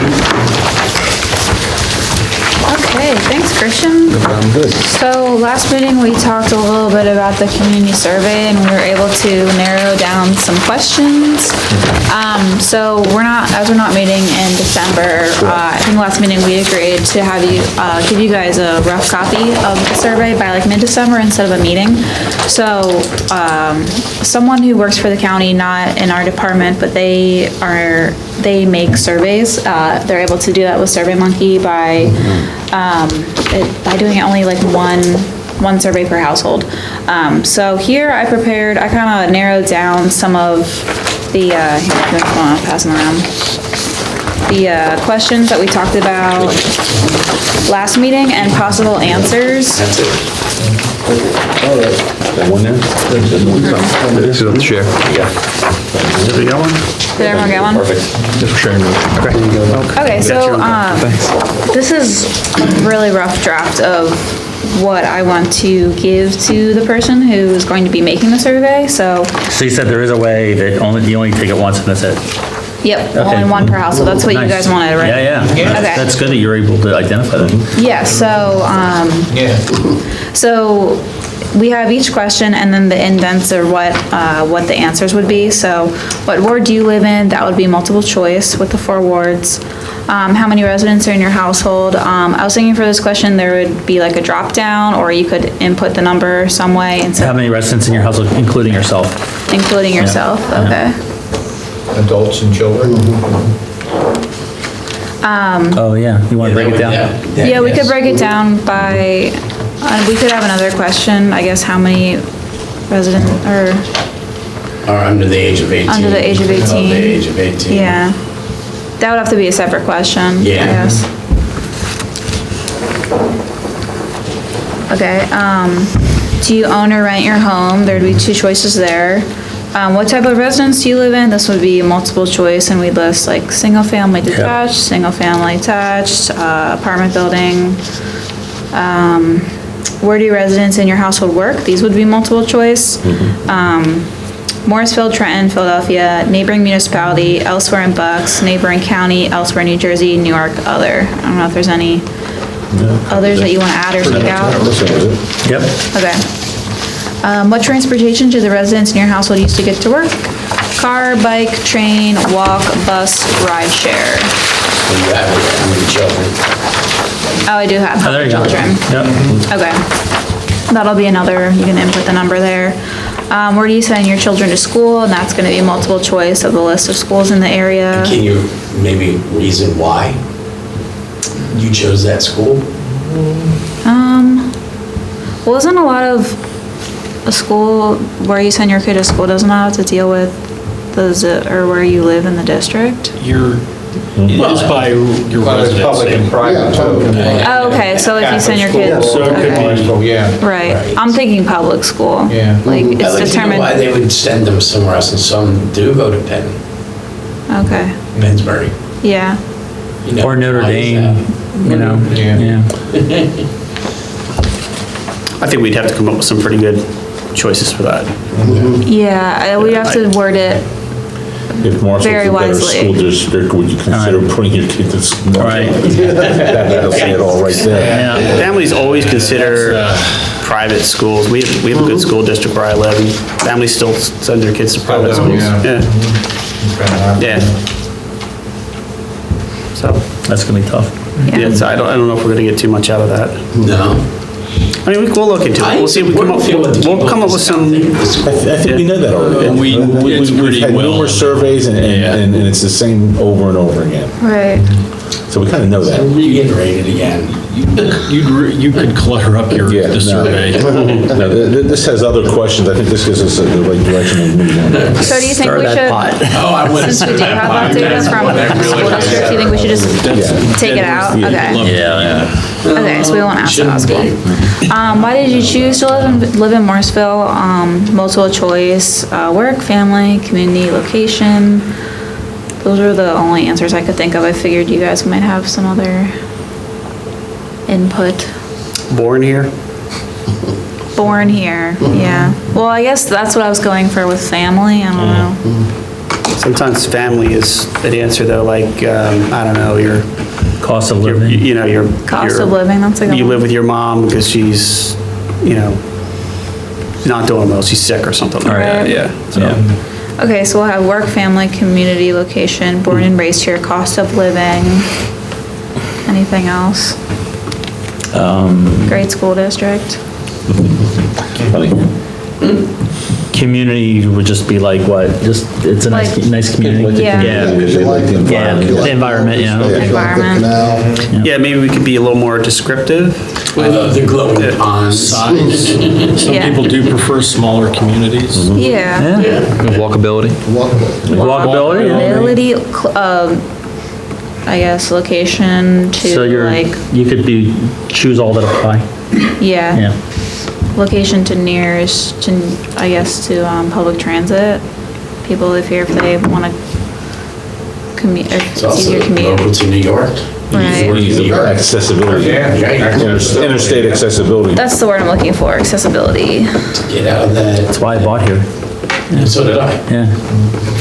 Okay, thanks, Christian. I'm good. So last meeting, we talked a little bit about the community survey and we were able to narrow down some questions. So we're not meeting in December, I think last meeting we agreed to have you, give you guys a rough copy of the survey by like mid-December instead of a meeting. So, someone who works for the county, not in our department, but they make surveys. They're able to do that with SurveyMonkey by doing it only like one survey per household. So here I kind of narrowed down some of the, here, I'll pass them around. The questions that we talked about last meeting and possible answers. That's it. That one there? This is on the chair. Did we get one? Did everyone get one? Perfect. Just for sharing. Okay, so, this is a really rough draft of what I want to give to the person who is going to be making the survey, so, So you said there is a way that you only take it once and that's it? yep, Okay. only one per household, that's what you Nice. guys wanted, right? Yeah. Okay. That's good that you're able to identify that. Yeah, so, Yeah. so we have each question and then the indents are what the answers would be. So what ward do you live in? That would be multiple choice with the 4 wards. How many residents are in your household? I was thinking for this question, there would be like a drop down or you could input the number some way and How many residents in your household, including yourself? including yourself, okay. Adults and children. Oh, yeah, you want to break it down? Yeah, we could break it down by, we could have another question, I guess, how many resident, or, Or under the age of 18. Under the age of 18. Above the age of 18. yeah. That would have to be a separate question, I Yeah. guess. Okay, do you own or rent your home? There'd be 2 choices there. What type of residence do you live in? This would be multiple choice and we'd list like single family detached, single family attached, apartment building. Where do residents in your household work? These would be multiple choice. Morrisville, Trenton, Philadelphia, neighboring municipality, elsewhere in Bucks, neighboring county, elsewhere in New Jersey, New York, other. I don't know if there's any others that you want to add or take out. Yep. Okay. What transportation do the residents in your household use to get to work? Car, bike, train, walk, bus, ride share. You have it, how many children? Oh, I do have Oh, there you go. children. Yep. Okay. That'll be another, you can input the number there. Where do you send your children to school? And that's gonna be multiple choice of the list of schools in the area. Can you maybe reason why you chose that school? Well, isn't a lot of a school, where you send your kid to school doesn't have to deal with or where you live in the district? It is by your Well, it's public and residency. private too. Oh, okay, so if you send your kid, So it could okay. be, So, yeah, Right, I'm thinking public school. Yeah. Like, I'd it's like to know determined, why they would send them somewhere else, and some do go to okay, Pennsbury. yeah. You know, Or Notre why is Dame, that? you know? Yeah. I think we'd have to come up with some pretty good choices for that. Yeah, we'd have to word it, If Marshall's Very a better wisely. school district, would you consider putting your kid to school? Right. That'll say it all right there. Yeah. Families always consider private schools. We have a good school district where I live, and families still send their kids to private do, schools. yeah. Yeah. So, That's gonna be tough. yeah, so I don't know if we're gonna get too much out of that. No. I mean, we'll look into it. We'll see if we come up, we'll come up with some, I think we know that already. And it's We've pretty had well- numerous surveys and it's the same over and over again. right. So we kind of know that. Reiterate it again. You could clutter up Yeah, the no. survey. No, this has other questions. I think this gives us the right direction to move on. So do you think we should, Oh, I wouldn't since we do say that. have that data from school districts, do you think we should just Yeah. take it out? Okay, Yeah. okay, so we won't ask that school. Why did you choose to live in Morrisville? Multiple choice, work, family, community, location. Those are the only answers I could think of. I figured you guys might have some other input. born here. Born here, yeah. Well, I guess that's what I was going for with family, I don't know. Sometimes family is an answer though, like, I don't know, your, Cost of your- living. you know, your. Cost your- of living, that's a good You one. live with your mom because she's, you know, not doing well, she's sick or something like that, Right. yeah. So, Yeah. Okay, so we'll have work, family, community, location, born and raised here, cost of living. Anything else? Great school district. Funny. Community would just be like what? Just, it's a nice, Like- nice community. Yeah. They like the Yeah, environment. the environment, yeah. Environment. Now, yeah, maybe we could be a little more descriptive. The glowing ponds. Size. Some Yeah. people do prefer smaller communities. Yeah. Yeah. Walkability. Walkability, yeah. Ability, I guess, location So to you're, like, you could be, choose all that apply. yeah. Yeah. Location to nearest, to, I guess, to, public transit. People live here if they wanna commute, if It's it's also easier to commute. local to New York. Right. Easy accessibility. Yeah. Interstate accessibility. That's the word I'm looking for, accessibility. Get out of that. That's why I bought here. And so did I, Yeah.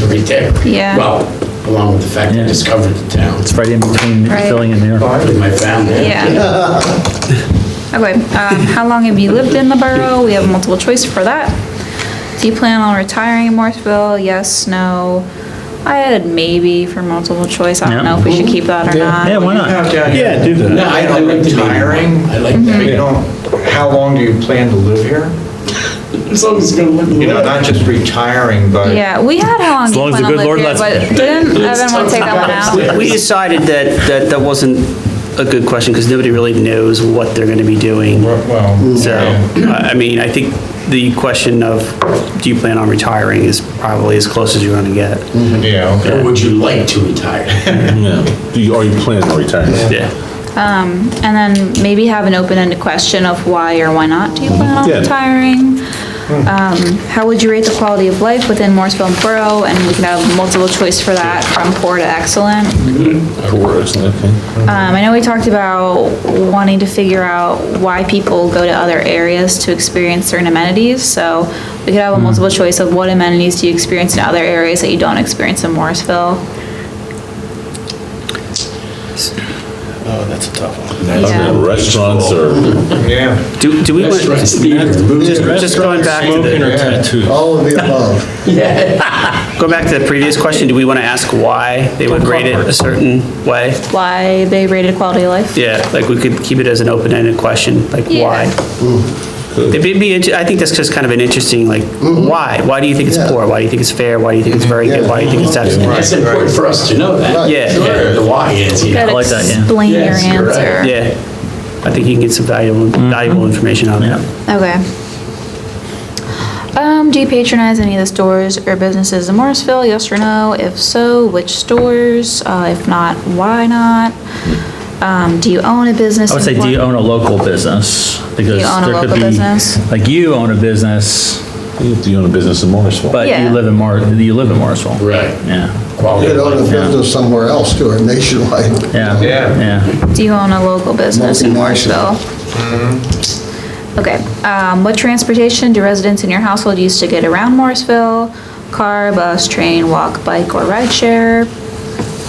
right there. Yeah. Well, along with the fact I Yeah. discovered the town It's right in between Right. Philly and New York. with my family. Yeah. Okay, how long have you lived in the borough? We have multiple choice for that. Do you plan on retiring in Morrisville? Yes, no. I had maybe for multiple choice. I don't know if we should keep that or not. Yeah, why not? Yeah, do that. No, I like the Retiring? I like that. You don't, how long do you plan to live here? As long as it's gonna live. You know, not just retiring, but. Yeah, we had how long As you long as plan the on good Lord live here, lets but didn't Evan want to take that one out? We decided that wasn't a good question because nobody really knows what they're gonna be doing. Well. So, I mean, I think the question of, do you plan on retiring is probably as close as you're gonna get. Yeah, okay. Or would you like to retire? Yeah. Are you planning on retiring? Yeah. And then maybe have an open-ended question of why or why not do you plan on Yeah. retiring? How would you rate the quality of life within Morrisville Borough? And we can have multiple choice for that, from poor to excellent. Poor, excellent, okay. I know we talked about wanting to figure out why people go to other areas to experience certain amenities, so we could have a multiple choice of what amenities do you experience in other areas that you don't experience in Morrisville. Oh, that's a tough one. Yeah. Restaurants or, Yeah. Do we want, just going back to Smoking or the, tattoos? All of the above. going back to the previous question, do we want to ask why they would rate it a certain way? Why they rated quality of life? Yeah, like we could keep it as an open-ended question, like why? I think that's just kind of an interesting, like, why? Why do you think it's Yeah. poor? Why do you think it's fair? Why do you think it's very good? Why do you think it's excellent? It's important for us to know that. Right. Yeah, Where the why is, you know. Gotta like that, yeah. explain your Yes, you're right. answer. yeah. I think you can get some valuable information out of that. Okay. Do you patronize any of the stores or businesses in Morrisville? Yes or no? If so, which stores? If not, why not? Do you own a business? I would say, do you own a local business? Because You own a there could local be- business? Like you own a business, do you own a business in Morrisville? but Yeah. you live in Morrisville. Right. Yeah, You Quality could of own a life. business somewhere else too, or nationwide. yeah, Yeah. yeah. Do you own a local business in Multinational. Morrisville? Okay, what transportation do residents in your household use to get around Morrisville? Car, bus, train, walk, bike, or ride share?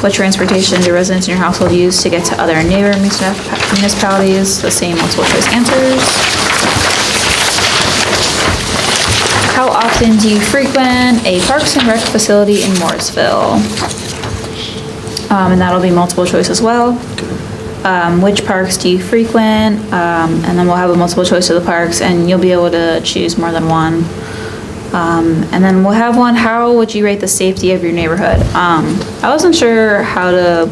What transportation do residents in your household use to get to other neighboring municipalities? The same multiple choice answers. How often do you frequent a Parks and Rec facility in Morrisville? And that'll be multiple choice as well. Which parks do you frequent? And then we'll have a multiple choice of the parks, and you'll be able to choose more than one. And then we'll have one, how would you rate the safety of your neighborhood? I wasn't sure how to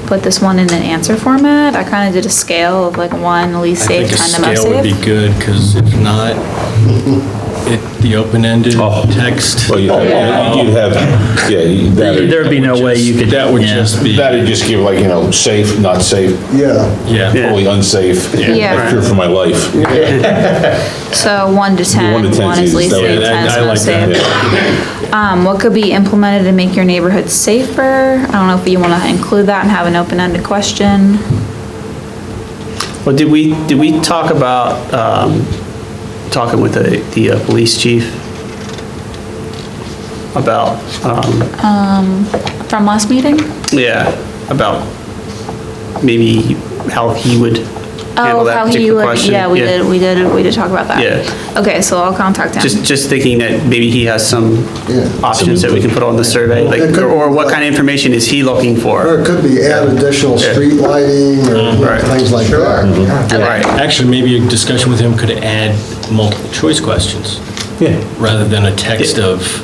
put this one in an answer format. I kind of did a scale of like 1, least I safe, think a kind of most scale would be safe. good, because if not, the open-ended text. Well, you'd have, yeah, There'd be no way you could. That would yeah. just be, that'd just give like, safe, not safe, Yeah. yeah. totally unsafe. Yeah. I fear for my life. So 1 to 10, 1 to 10 1 is least that safe, would- 10 is I like most that. safe. What could be implemented to make your neighborhood safer? I don't know if you want to include that and have an open-ended question. Well, did we talk about, talking with the police chief about, From last meeting? yeah, about maybe how he would handle Oh, that how he particular would, question? yeah, we did talk about that. Yeah. Okay, so I'll contact him. Just thinking that maybe he has some Yeah. options that we can put on the survey, like, It could or be what like- kind of information is he looking Or for? it could be add additional street lighting or Right. things like that. Right, Actually, maybe a discussion with him could add multiple choice questions, Yeah. rather than a text of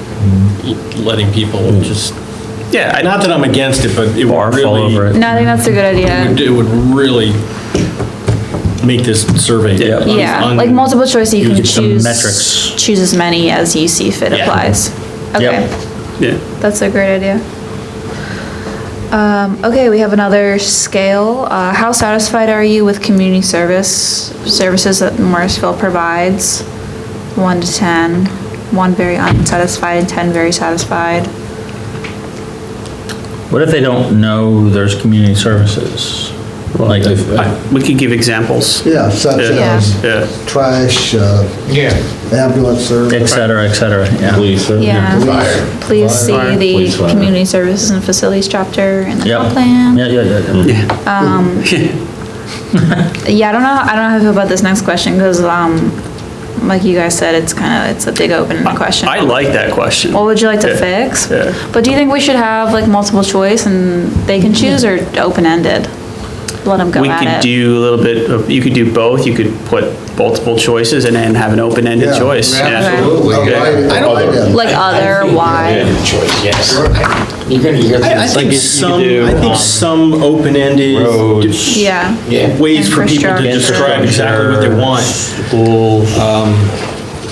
letting people just, yeah, not that I'm against it, but it would Barf all over really, it. No, I think that's a good idea. it would really make this survey. Yeah, like multiple choice, you can get some choose. metrics. Choose as many as you see fit Yeah. applies. Okay, Yep. yeah. that's a great idea. Okay, we have another scale. How satisfied are you with community services that Morrisville provides? 1 to 10, 1 very unsatisfied and 10 very satisfied. What if they don't know there's community services? Like, We could give examples. Yeah, such Yeah. as Yeah. trash, Yeah. ambulance et service. cetera, yeah. Please, sir. Yeah. Fire. Please see Fire. the Police fire. community services and facilities chapter in the Yep. comp plan. Yeah. Yeah, I don't know how I feel about this next question, because, like you guys said, it's a big open question. I like that question. What would you like to Yeah. fix? Yeah. But do you think we should have like multiple choice and they can choose, or open-ended? Let them go We at could it. do a little bit of, you could do both. You could put multiple choices and then have an open-ended Yeah. choice. Yeah. Absolutely. I don't. Like other, why? Choice, yes. You're gonna hear I things think some open-ended Yeah. Yeah. ways for people to describe exactly what they want School.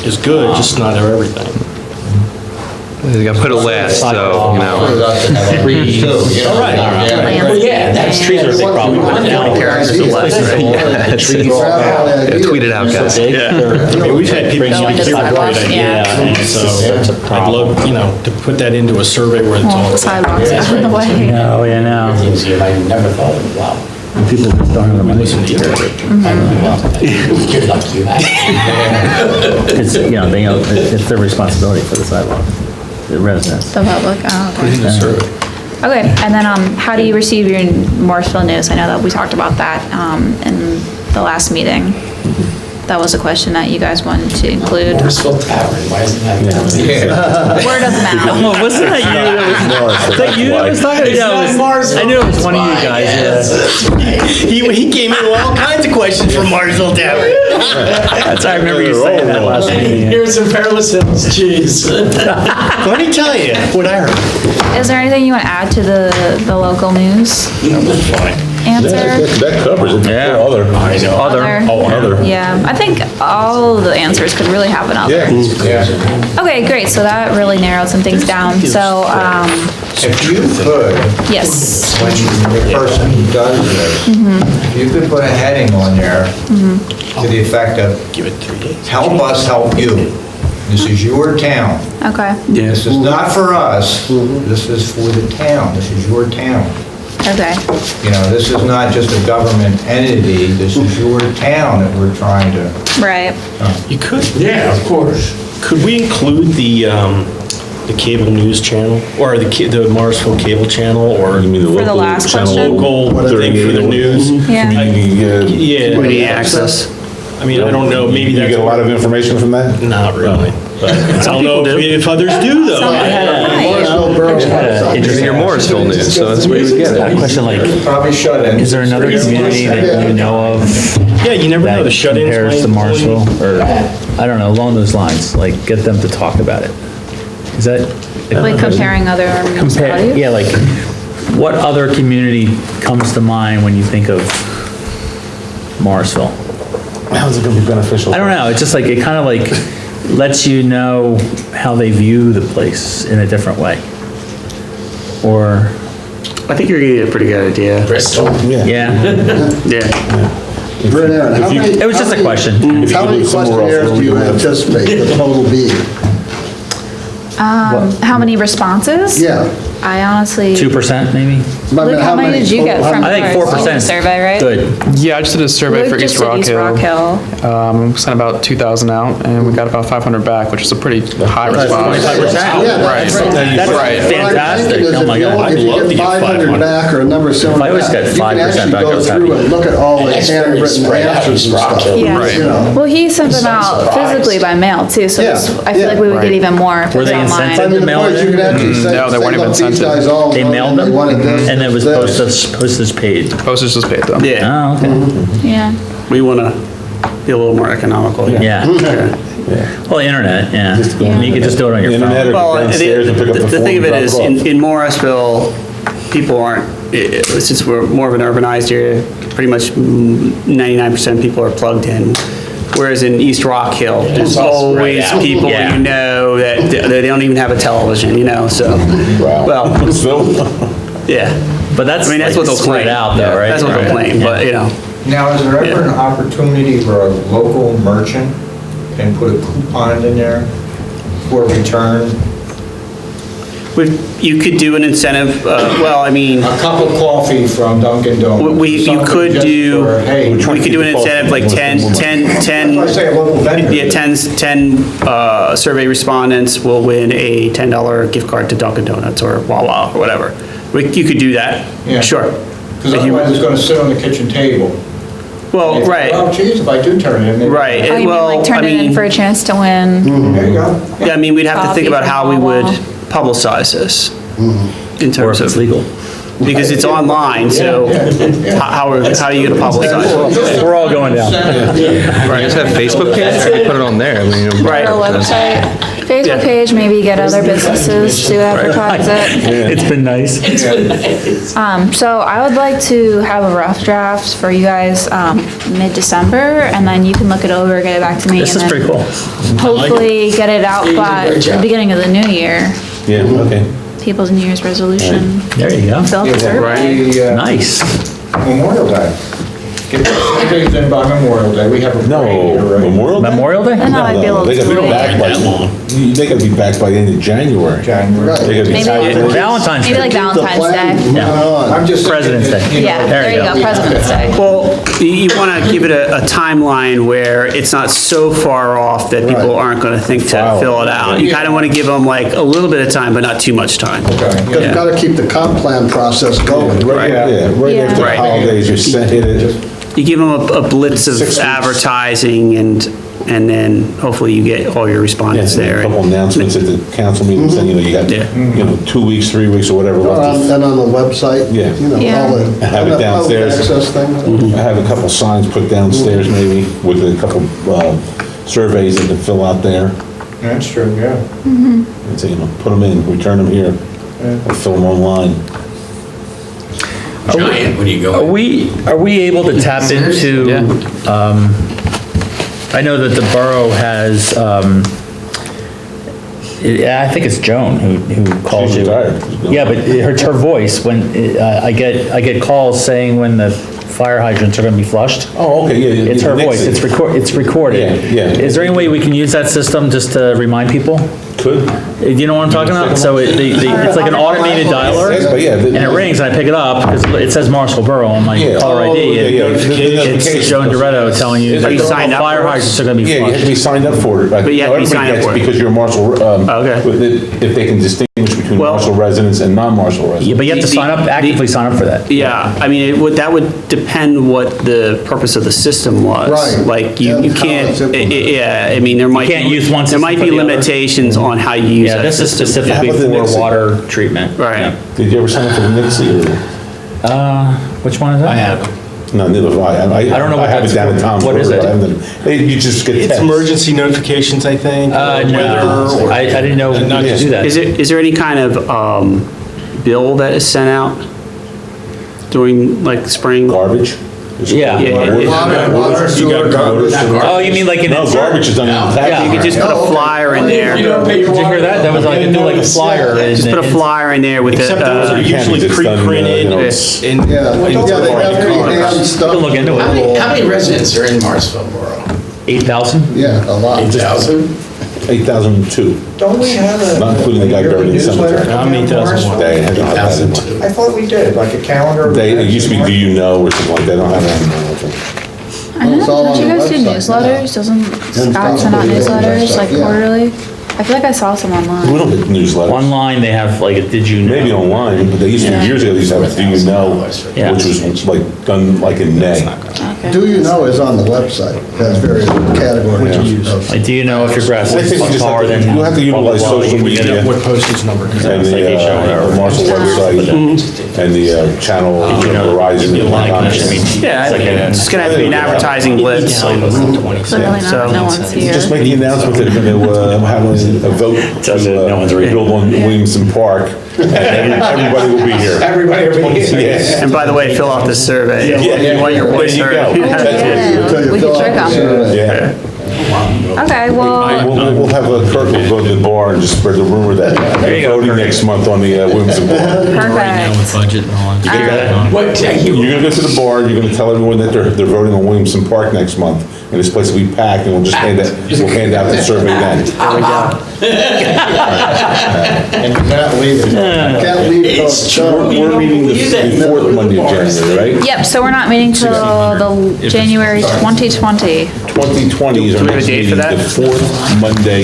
is good, just not everything. They got put it last, so, you know. Trees, too, you know. Well, yeah, that's trees are a big problem. Characters are less, right? Yeah, tweet it out, guys. I mean, we've had people Go speak into here before sidewalks, that, yeah. and so I'd love, you know, to put that into a survey where it's all. Well, sidewalks out of the way. Oh, yeah, no. Things you might never thought of, wow. People just don't have the money. Listen to you. You're lucky you had it. It's, you know, it's their responsibility for the sidewalk, the residents. The public, oh, okay. Okay, and then, how do you receive your Morrisville news? I know that we talked about that, in the last meeting. That was a question that you guys wanted to include. Morrisville Tavern, why isn't that? Word of mouth. Wasn't that you that was, that you that was talking? I knew it was one of you guys, yeah. He came in with all kinds of questions from Marsville Tavern. That's, I remember you saying that last meeting. yeah. Here's some Perilous Hills, jeez. Let me tell you what I heard. Is there anything you want to add to the local news answer? That covers it. Yeah. Other. I know. Other. Yeah, I think all the answers could really have an other. Yeah. Okay, great, so that really narrowed some things down, so, If you could, yes, when the person who does this, if you could put a heading on there to the effect of, Give it 3 days. help us help you. This is your town. okay, This is not for us, this is for the town, this is your town. okay, You know, this is not just a government entity, this is your town that we're trying to, right. You could. Yeah, of course. Could we include the cable news channel, or the Marsville cable channel, or You mean the For the local last channel? question? local thing for the news? Yeah. Yeah. Community access. I mean, I don't know, maybe You that's. get a lot of information from that? Not really, but I don't know if others do, though. Morrisville Borough website. Interesting, your Morrisville news, so that's where you would get A it. question like, probably shut in. is there another community that you know of Yeah, you never know, that the shut-ins compares to might- Marshall? Or, I don't know, along those lines, like, get them to talk about it. Is that? Like comparing other Compare, municipalities? yeah, like, what other community comes to mind when you think of Morrisville? How's it gonna be beneficial? I don't know, it's just like, it kind of like lets you know how they view the place in a different way. Or, I think you're gonna get a pretty good idea. Bristol. yeah, Yeah. Brent Aaron, how many? it was just a question. How many questionnaires do you anticipate the total being? How many responses? Yeah. I honestly. 2% maybe? Luke, how many did you get from I think your 4%. survey, right? Good. Yeah, I just did a survey for Luke just East did Rock East Rock Hill. Hill. Sent about 2,000 out, and we got about 500 back, which is a pretty high response. 25%. Yeah, Right. that's That's Right. fantastic, oh my God. If you get 500 back or a number similar I to always that, got you can 5% actually back, I go was through happy. and look at all the That's very handwritten spread out, answers and East Rock stuff. Hill. Yeah. Right. You know. Well, he sent them Some out surprise. physically by mail too, so Yeah, this- I feel yeah. like we would get even more if it Were was they online. I incented? mean, the mail point it you in? can actually say, No, they say, weren't even look, sent these it. guys all They voted mailed and they them? wanted this, And it was this. postage paid? Postage is paid though. Yeah, Oh, okay. Yeah. we wanna be a little more economical. Yeah. Well, the internet, yeah. And you can just do it on your Internet phone. or Well, downstairs and pick up the the phone thing of and it drop is, it off. in Morrisville, people aren't, since we're more of an urbanized area, pretty much 99% of people are plugged in. Whereas in East Rock Hill, there's it's all spread always out. people Yeah. you know that they don't even have a television, you know, so, Wow. well, So, yeah. But that's I mean, that's like what they'll claim. spread out though, right? That's what they'll claim, but, you know. Now, is there ever an opportunity for a local merchant can put a coupon in there for return? You could do an incentive, well, I mean, A cup of coffee from Dunkin' Donuts. you something could just do, for, hey, we could do an incentive like 10, If I say a local vendor. yeah, 10 survey respondents will win a $10 gift card to Dunkin' Donuts or Wawa or whatever. You could do that, Yeah. sure. Because otherwise it's gonna sit on the kitchen table. Well, If- right, Well, geez, if I do turn it in. maybe- right. Oh, you mean Well, like turn I it in mean, for a chance to win? There you go. yeah, I mean, we'd have to think Coffee about how we from would Wawa. publicize this in Or terms if it's of, legal. because it's online, so how are you gonna publicize it? We're all going down. Right, just have Facebook page, maybe put it on there, I mean. Right. Our website, Facebook page, maybe get other businesses to advertise it. It's been nice. So I would like to have a rough draft for you guys, mid-December, and then you can look it over, get it back to me. This and is then pretty cool. Hopefully get it out by the beginning of the new year. Yeah, okay. people's New Year's resolution. There you go. Fill out the survey. The, Nice. Memorial Day. Get the surveys in by Memorial Day, we have a parade No, here, right? Memorial Day? Memorial Day? I know, I'd be a No, little they gotta be too back late. by, they gotta be back by the end of January. January. Right. They gotta be Maybe- tied to- Valentine's Maybe Day. like The Valentine's plan, Day. moving on. I'm just. thinking President's that, Day. you know, Yeah, There there you you go. go, President's Day. Well, you want to give it a timeline where it's not so far off that people Right. aren't going to think to File. fill it out. You kind of want to give them like a little bit of time, but not too much time. Okay. Because you've got to keep the comp plan process going. Right, yeah, right Yeah. after the Right. holidays, you send it, You give them a blitz 6 of weeks. advertising and then hopefully you get all your respondents yeah, there. a couple announcements at the council meeting, saying, you know, you got, Yeah. you know, 2 weeks, 3 weeks, or whatever left. And on the website, Yeah. you know, Yeah. all the. Have it downstairs. Public access thing. I have a couple signs put downstairs maybe with a couple surveys that can fill out there. That's true, yeah. And say, you know, put them in, return them here, or fill them online. Giant when you Are go. we able to tap into, I know that the borough has, I think it's Joan who calls She's you. retired. Yeah, but her voice, when, I get calls saying when the fire hydrants are gonna be flushed. Oh, okay, yeah. It's her voice, it's recorded. Yeah, yeah. Is there any way we can use that system just to remind people? Could. You know what I'm talking about? So it's like an automated dialer, Yes, but yeah, and it rings, and I pick it up, because it says Marshall Borough on my Yeah. caller Oh, ID. yeah, and yeah. The It's notification. Joan Doretto telling you Is that it- the signed up fire for it? hydrants are gonna be Yeah, you have to be flushed. signed up for it. But you have to be signed up for it. Because you're a Marshall, Okay. if they can distinguish between Well- Marshall residents and non-Marshall Yeah, residents. but you have to The- sign up, the- actively sign up for that. Yeah, I mean, that would depend what the purpose of the system was. Right. Like, you And how can't, it's implemented. yeah, I mean, there might be. can't use one There system might for be the other. limitations on how you use Yeah, that this is system. specifically How about the for Nixie? water treatment. Right. Did you ever sign up for the Nixie or? Which one is that? I have. No, neither have I. I don't know what I have it that's down for. at Tom's. What is River, it? but I haven't- You just get It's text. emergency notifications, I think. or No, weather, or- I didn't know you Not could just- do that. Is there any kind of, bill that is sent out during, like, spring? Garbage? Yeah. Water, sewer, garbage. Oh, you mean like an No, insert? garbage is done in the Yeah. packet. You could just put a flyer in there. You don't pay your Did you water hear that? That was like, do like a flyer. in Just put a the- flyer in there with the, Except those are You can't usually just done, pre-printed you know, and. Yeah, yeah, they have pre-hand stuff. You can look into How it. many residents are in Marsville Borough? 8,000? Yeah, a lot. 8,000? 8,002, Don't we have a? not including the guy buried in the newsletter cemetery. How many about thousand? Marsville? They had not had that much. I thought we did, like a calendar. of It events used to be, in do you know, or something like that, I don't have that anymore. I know, It's all don't you on the guys do website newsletters? Doesn't Scott send out newsletters, like Yeah. quarterly? I feel like I saw some We online. don't get newsletters. Online, they have like a did you know? Maybe online, but they used to, years ago, they used to have, do you know, Yeah. which was like done like in May. Okay. Do you know is on the website, has various categories of. Like, do you know if your grass I think we is just taller have to, than? you have to utilize blah, blah, blah, social you can get media it. What postage number? and citation or whatever. the Marshall website and the channel, You know, Verizon. you like, I mean, yeah, it's like it's just gonna have to be an advertising blitz. Clearly So- not, no one's here. Just make the announcement that they're going to have a vote Tells you no one's to reading. build on Williamson Park, and everybody will be here. Everybody will be here. Yes. And by the way, fill out this survey. Yeah. You want your voice There you heard. go. That's Yeah, we could trick them. Yeah. Okay, well, We'll have a Kirk will go to the bar and just spread the rumor that they're voting next month on the Williamson Park. perfect. budget and all that. What day you? You're gonna go to the bar, you're gonna tell everyone that they're voting on Williamson Park next month, and this place will be packed, and we'll just hand out the survey then. And you cannot leave it. Can't leave it. It's true. We're meeting the fourth Monday of January, right? Yep, so we're not meeting till the January 2020. 2020 is our Do we have a next date meeting, for that? the fourth Monday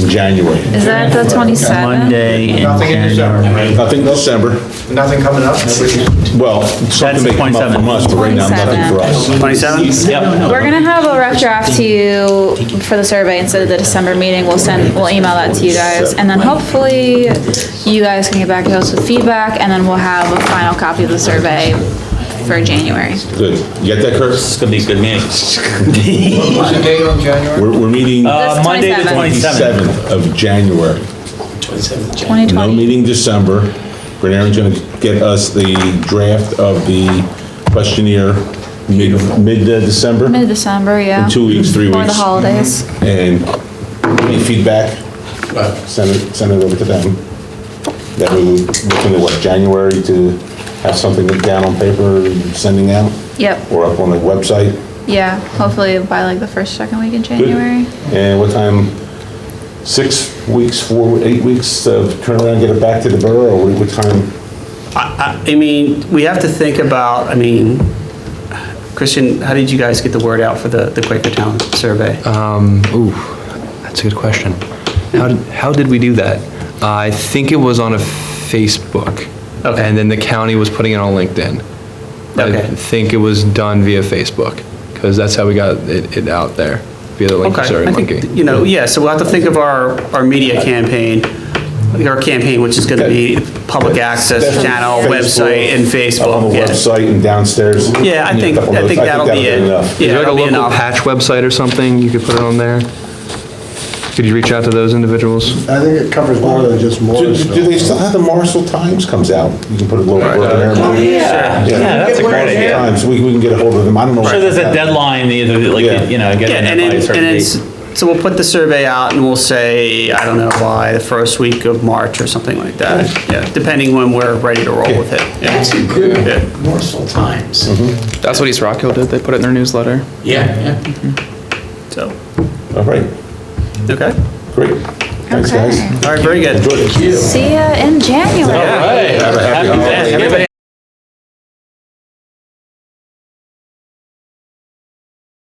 in January. Is that the 27th? Monday in Nothing in December, January. right? Nothing December, Nothing coming up? well, something may come up from us, but right now, nothing for us. 27th? Yep. We're gonna have a rough draft to you for the survey instead of the December meeting. We'll email that to you guys. And then hopefully you guys can get back to us with feedback and then we'll have a final copy of the survey for January. Good. You got that, Kurt? It's gonna be a good meeting. What's the date on January? We're meeting This Monday the 27th. 27th of January. 27th of January. No 2020. meeting December. Bernard's gonna get us the draft of the questionnaire mid-December, Mid-December, yeah. 2 weeks, 3 Before the weeks. holidays. And any feedback, Well, send it over to them. that we would look into what, January to have something down on paper and sending out? Yep, Or up on the website? yeah, hopefully by like the first, second week in January. And what time, 6 weeks, 8 weeks, turn around and get it back to the borough, or what time? I mean, we have to think about, I mean, Christian, how did you guys get the word out for the Quakertown survey? Ooh, that's a good question. How did we do that? I think it was on a Facebook. Okay. And then the county was putting it on LinkedIn. I Okay. think it was done via Facebook, because that's how we got it out there, via the link to Okay, Survey I Monkey. think, yeah, so we'll have to think of our media campaign, which is gonna be public access channel, website, and On Facebook. the Yeah. website and downstairs? Yeah, I think that'll be it. enough. Yeah, Is there like a that'll be local enough. patch website or something you could put it on there? Could you reach out to those individuals? I think it covers more than just Do Morrisville. they still have the Marshall Times comes out? You can put a little blurb in there. Yeah, that's a great idea. Times, we can get a hold of them, I don't know. So there's a deadline, either like, Yeah. you know, get Yeah, it and in by a then, certain and date. it's, so we'll put the survey out and we'll say, I don't know, by the first week of March or something like that. Yeah, depending when we're ready to roll with it. Yeah. That's a Yeah. good morsel times. That's what East Rock Hill did. They put it in their newsletter. Yeah, yeah. So, All right, okay. great. Thanks, guys. Okay. All right, very good. Enjoy it. See ya in January.